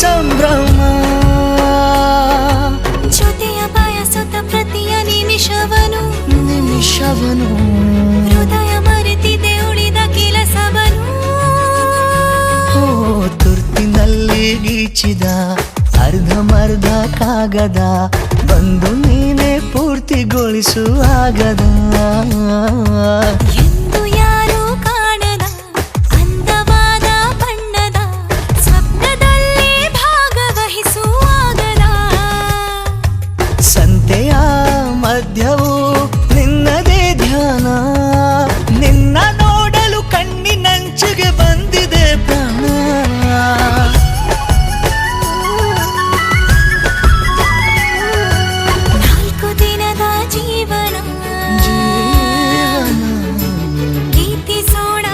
ಸಂಭ್ರಮ ಜೊತೆಯ ಬಯಸುತ್ತ ಪ್ರತಿಯ ನಿಮಿಷವನು ಹೃದಯ ಮರೆತಿದೆ ಉಳಿದ ಕೆಲಸವನು ತುರ್ತಿನಲ್ಲಿ ಗೀಚಿದ ಅರ್ಧಮರ್ಧ ಕಾಗದ ಬಂದು ನೀನೇ ಪೂರ್ತಿಗೊಳಿಸುವಾಗದ ಎಂದು ಯಾರೂ ಕಾಣದ ಅಂದವಾದ ಬಣ್ಣದ ಸ್ವಪ್ನದಲ್ಲಿ ಭಾಗವಹಿಸುವಾಗದ ಸಂತೆಯ ಮಧ್ಯವು ನಿನ್ನದೇ ಧ್ಯಾನ ನಿನ್ನ ನೋಡಲು ಕಣ್ಣಿನಂಚಿಗೆ ಬಂದಿದೆ ಪ್ರಾಣ ನಾಲ್ಕು ದಿನದ ಜೀವನ ಗೀತಿಸೋಣ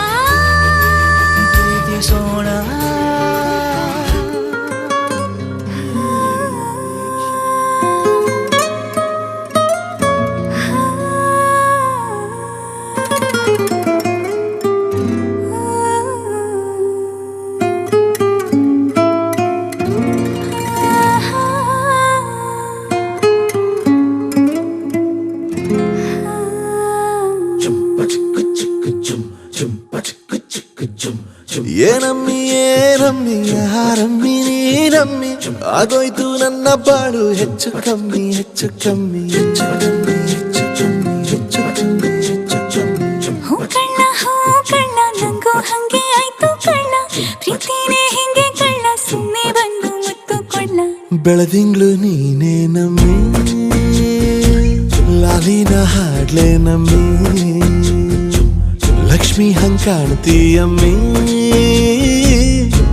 ಏನಮ್ಮಿ ಏನಮ್ಮಿ ಯಾರಮ್ಮಿ ನೀನಮ್ಮಿ ಆಗೋಯ್ತು ನನ್ನ ಬಾಳು ಹೆಚ್ಚು ಕಮ್ಮಿ ಹೆಚ್ಚು ಕಮ್ಮಿ ಹೆಚ್ಚು ಕಮ್ಮಿ ಹೆಚ್ಚು ಕಮ್ಮಿ ಹೆಚ್ಚು ಕಮ್ಮಿ ಹೆಚ್ಚು ಕಮ್ಮಿ ಹೂ ಕಳ್ಳ ನಂಗೂ ಹಂಗೆ ಆಯ್ತು ಕಳ್ಳ ಪ್ರೀತಿನೇ ಹಿಂಗೆ ಕಳ್ಳ ಸುಮ್ಮನೆ ಬಂದು ಮುತ್ತು ಕೊಳ್ಳ ಬೆಳದಿಂಗ್ಳು ನೀನೇ ನಮ್ಮಿ ಲಾಲಿನ ಹಾಡ್ಲೆ ನಮ್ಮಿ ಲಕ್ಷ್ಮಿ ಹಂಗ್ ಕಾಣ್ತೀಯಮ್ಮಿ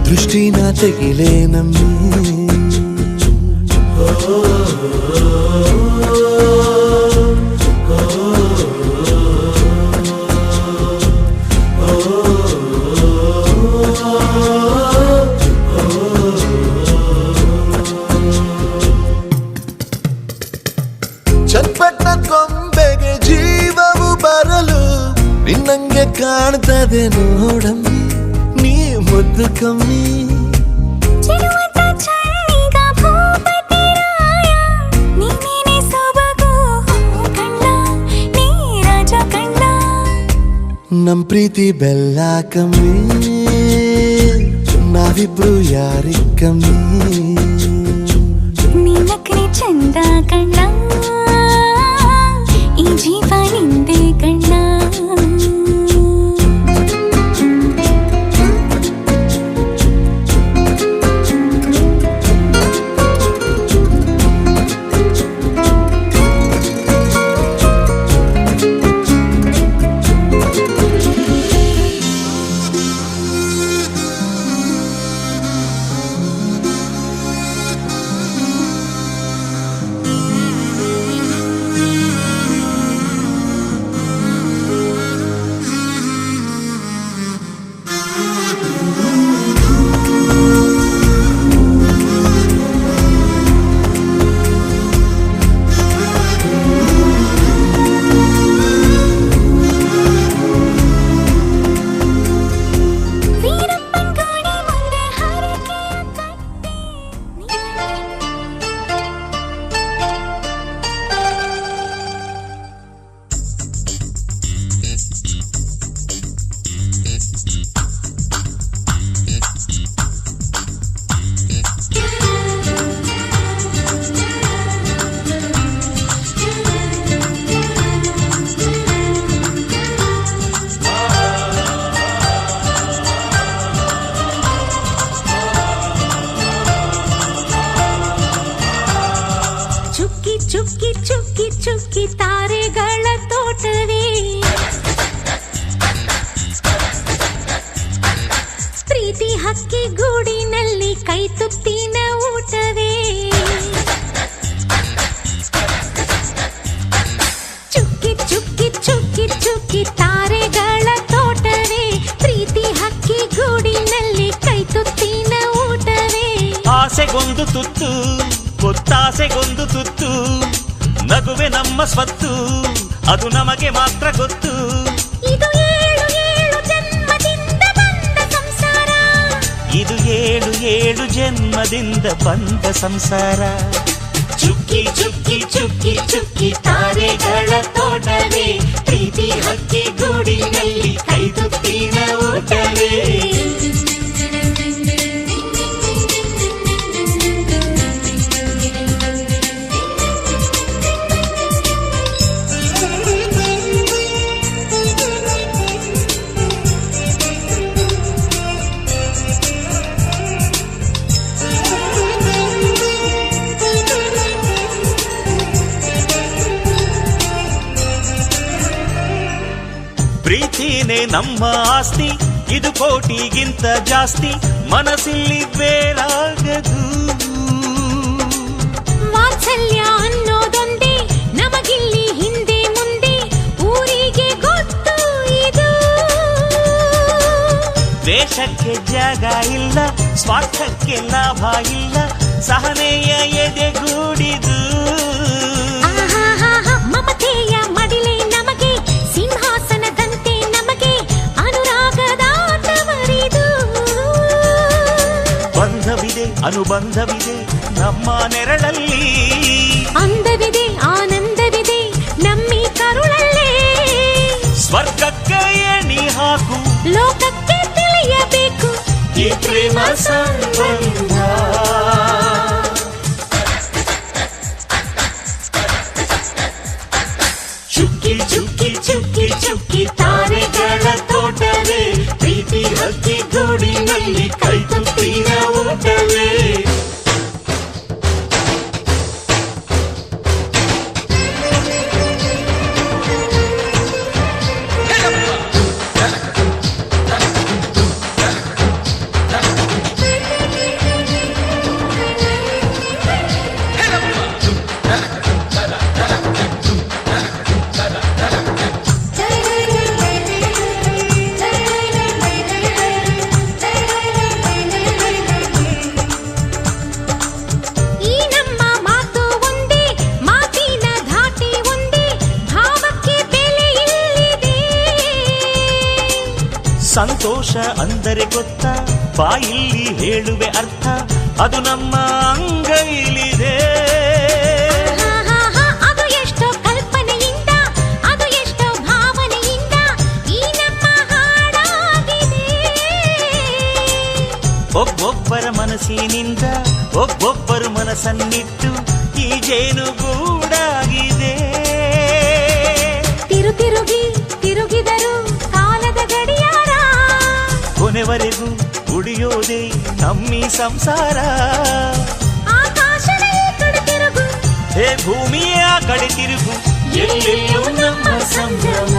ದೃಷ್ಟಿನ ತೆಗಿಲೆ ನಮ್ಮಿ ಚಟ್ಪಟ್ಟ ಕೊಂಬೆಗೆ ಜೀವವು ಬರಲು ನಿನ್ನಂಗೆ ಕಾಣ್ತದೆ ನೋಡಮ್ಮಿ ನೀ ಮುದ್ದು ಕಮ್ಮಿ ಚೆಲುವಂತ ಚಳ್ಳಿಗ ಭೂಪತಿರಾಯ ನೀನೇನೆ ಸೊಬಗು ಕಣ್ಣ ನೀ ರಾಜ ಕಣ್ಣ ನಮ್ ಪ್ರೀತಿ ಬೆಲ್ಲ ಕಮ್ಮಿ ನಾವಿಬ್ರು ಯಾರಿ ಕಮ್ಮಿ ನೀನಕ್ರೆ ಚಂದ ಕಣ್ಣ ಈ ಜೀವ ನಿಂದೆ ಕಣ್ಣ ಚುಕ್ಕಿ ಚುಕ್ಕಿ ಚುಕ್ಕಿ ಚುಕ್ಕಿ ತಾರೆಗಳ ತೋಟವೇ ಪ್ರೀತಿ ಹಕ್ಕಿ ಗೂಡಿನಲ್ಲಿ ಕೈ ತುತ್ತಿನ ಊಟವೇ ಚುಕ್ಕಿ ಚುಕ್ಕಿ ಚುಕ್ಕಿ ಚುಕ್ಕಿ ತಾರೆಗಳ ತೋಟವೇ ಪ್ರೀತಿ ಹಕ್ಕಿ ಗೂಡಿನಲ್ಲಿ ಕೈ ತುತ್ತಿನ ಊಟವೇ ಆಸೆಗೊಂದು ತುತ್ತು ಒತ್ತಾಸೆಗೊಂದು ತುತ್ತು ನಗುವೆ ನಮ್ಮ ಸ್ವತ್ತು ಅದು ನಮಗೆ ಮಾತ್ರ ಗೊತ್ತು ಇದು ಏಳು ಏಳು ಜನ್ಮದಿಂದ ಬಂದ ಸಂಸಾರ ಇದು ಏಳು ಏಳು ಜನ್ಮದಿಂದ ಬಂದ ಸಂಸಾರ ಚುಕ್ಕಿ ಚುಕ್ಕಿ ಚುಕ್ಕಿ ಚುಕ್ಕಿ ತಾರೆಗಳ ತೋಟವೇ ಪ್ರೀತಿ ಹಕ್ಕಿ ಗೂಡಿನಲ್ಲಿ ಕೈ ತುತ್ತಿನ ಊಟವೇ ಪ್ರೀತಿನೇ ನಮ್ಮ ಆಸ್ತಿ ಇದು ಕೋಟಿಗಿಂತ ಜಾಸ್ತಿ ಮನಸ್ಸಿಲ್ಲಿ ಬೇರಾಗದು ವಾತ್ಸಲ್ಯ ಅನ್ನೋದೊಂದೇ ನಮಗಿಲ್ಲಿ ಹಿಂದೆ ಮುಂದೆ ಊರಿಗೆ ಗೊತ್ತು ಇದು ದ್ವೇಷಕ್ಕೆ ಜಾಗ ಇಲ್ಲ ಸ್ವಾರ್ಥಕ್ಕೆ ಲಾಭ ಇಲ್ಲ ಸಹನೆಯ ಎದೆಗೂಡಿದು ಮಮತೆಯ ಮಡಿಲೆ ನಮಗೆ ಸಿಂಹಾಸನದಂತೆ ನಮಗೆ ಅನುರಾಗದಾಟವರಿದು ಬಂಧವಿದೆ ಅನುಬಂಧವಿದೆ ನಮ್ಮ ನೆರಳಲ್ಲಿ ಅಂದವಿದೆ ಆನಂದವಿದೆ ನಮ್ಮಿ ಕರುಳಲ್ಲೇ ಸ್ವರ್ಗಕ್ಕೆ ಎಣಿ ಹಾಕು ಲೋಕಕ್ಕೆ ತಿಳಿಯಬೇಕು ಈ ಪ್ರೇಮ ಸಂಬಂಧ ಚುಕ್ಕಿ ಚುಕ್ಕಿ ಚುಕ್ಕಿ ಚುಕ್ಕಿ ತಾರೆಗಳ ತೋಟವೇ ಪ್ರೀತಿ ಹಕ್ಕಿ ಗೂಡಿನಲ್ಲಿ ಕೈ ತುತ್ತಿನ ಊಟವೇ ಈ ನಮ್ಮ ಮಾತು ಒಂದೇ ಮಾತಿನ ಧಾಟಿ ಒಂದೇ ಭಾವಕ್ಕೆ ಬೆಲೆ ಇಲ್ಲಿದೆ ಸಂತೋಷ ಅಂದರೆ ಗೊತ್ತಾ ಬಾಯಿಲ್ಲಿ ಹೇಳುವೆ ಅರ್ಥ ಅದು ನಮ್ಮ ಅಂಗೈಲಿದೆ ಅದು ಎಷ್ಟೋ ಕಲ್ಪನೆಯಿಂದ ಅದು ಎಷ್ಟೋ ಭಾವನೆಯಿಂದ ಈ ನಮ್ಮ ಹಾಡಾಗಿದೆ ಒಬ್ಬೊಬ್ಬರ ಮನಸ್ಸಿನಿಂದ ಒಬ್ಬೊಬ್ಬರು ಮನಸ್ಸನ್ನಿಟ್ಟು ಈ ಜೇನುಗೂಡಾಗಿದೆ ತಿರುಗಿ ತಿರುಗಿದರು ಕಾಲದ ಗಡಿಯಾರ ಕೊನೆವರೆಗೂ ಉಳಿಯೋದೇ ನಮ್ಮಿ ಸಂಸಾರ ಆಕಾಶದ ಈ ಕಡೆ ತಿರುಗು ಹೇ ಭೂಮಿಯ ಆ ಕಡೆ ತಿರುಗು ಎಲ್ಲೆಲ್ಲೂ ನಮ್ಮ ಸಂಭ್ರಮ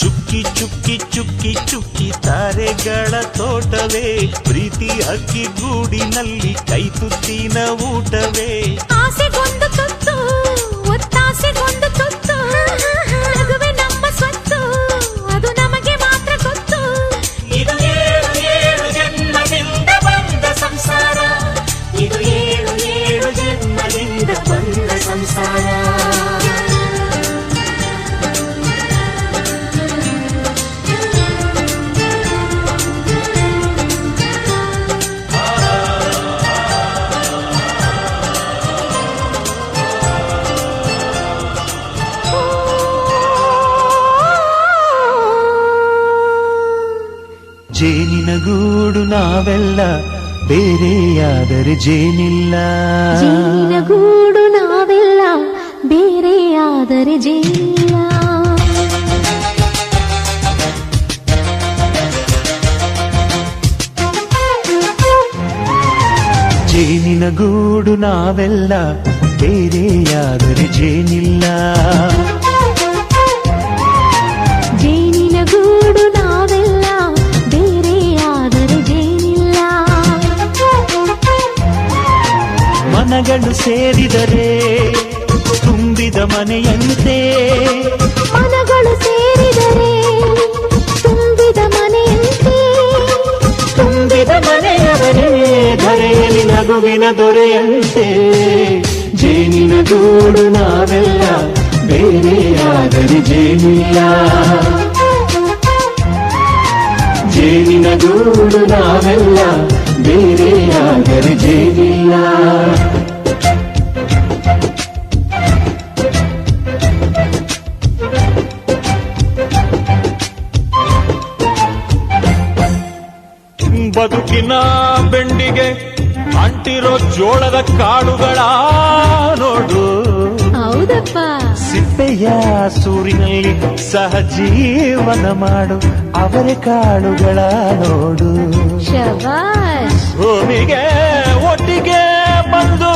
ಚುಕ್ಕಿ ಚುಕ್ಕಿ ಚುಕ್ಕಿ ಚುಕ್ಕಿ ತಾರೆಗಳ ತೋಟವೇ ಪ್ರೀತಿ ಹಕ್ಕಿ ಗೂಡಿನಲ್ಲಿ ಕೈ ತುತ್ತಿನ ಊಟವೇ ಆಸೆಗೊಂದು ತುತ್ತು ಒತ್ತಾಸೆಗೊಂದು ತುತ್ತು ನಗುವೆ ನಮ್ಮ ಸ್ವತ್ತು ಅದು ನಮಗೆ ಮಾತ್ರ ಗೊತ್ತು ಇದು ಏಳು ಏಳು ಜನ್ಮದಿಂದ ಬಂದ ಸಂಸಾರ ಇದು ಏಳು ಏಳು ಜನ್ಮದಿಂದ ಬಂದ ಸಂಸಾರ ಜೇನಿನ ಗೂಡು ನಾವೆಲ್ಲ ಬೇರೆಯಾದರೆ ಜೇನಿಲ್ಲ ಜೇನಿನ ಗೂಡು ನಾವೆಲ್ಲ ಬೇರೆಯಾದರೆ ಜೇನಿಲ್ಲ ಜೇನಿನ ಗೂಡು ನಾವೆಲ್ಲ ಬೇರೆಯಾದರೆ ಜೇನಿಲ್ಲ. ಜೇನಿನ ಗೂಡು ನಾವೆಲ್ಲ ಬೇರೆಯಾದರೆ ಜೇನಿಲ್ಲ. ಮನಗಳು ಸೇರಿದರೆ ತುಂಬಿದ ಮನೆಯಂತೆ. ಮನಗಳು ಸೇರಿದರೆ ತುಂಬಿದ ಮನೆಯಂತೆ. ತುಂಬಿದ ಮನೆಯವರೇ ಧರೆಯಲ್ಲಿ ನಗುವಿನ ದೊರೆಯಂತೆ. ಜೇನಿನ ಗೂಡು ನಾವೆಲ್ಲ ಬೇರೆಯಾದರೆ ಜೇನಿಲ್ಲ. ಜೇನಿನ ಗೂಡು ನಾವೆಲ್ಲ ಬೇರೆಯಾದರೆ ಜೇನಿಲ್ಲ. ಬದುಕಿನ ಬೆಂಡಿಗೆ ಅಂಟಿರೋ ಜೋಳದ ಕಾಳುಗಳ ನೋಡು. ಹೌದಪ್ಪ. ಸಿಪ್ಪೆಯ ಸೂರಿನಲ್ಲಿ ಸಹಜೀವನ ಮಾಡು ಅವರೆ ಕಾಳುಗಳ ನೋಡು. ಶಬಾಷ್. ಭೂಮಿಗೆ ಒಟ್ಟಿಗೆ ಬಂದು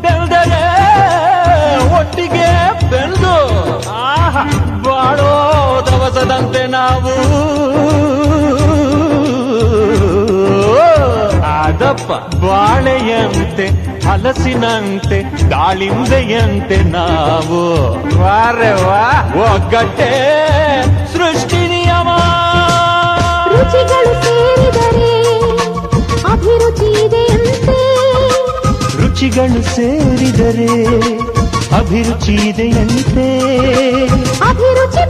ಬೆಳೆದರೆ ಒಟ್ಟಿಗೆ ಬೆಳೆದು ಬಾಳೋ ದವಸದಂತೆ ನಾವು. ಅದಪ್ಪ ಬಾಳೆಯಂತೆ ಹಲಸಿನಂತೆ ದಾಳಿಂಬೆಯಂತೆ ನಾವು. ವಾರೆ ವಾ ಒಗ್ಗಟ್ಟೆ ಸೃಷ್ಟಿ ನಿಯಮ. ರುಚಿಗಳು ಸೇರಿದರೆ ಅಭಿರುಚಿ ಇದೆಯಂತೆ. ರುಚಿಗಳು ಸೇರಿದರೆ ಅಭಿರುಚಿ ಇದೆಯಂತೆ. ಅಭಿರುಚಿ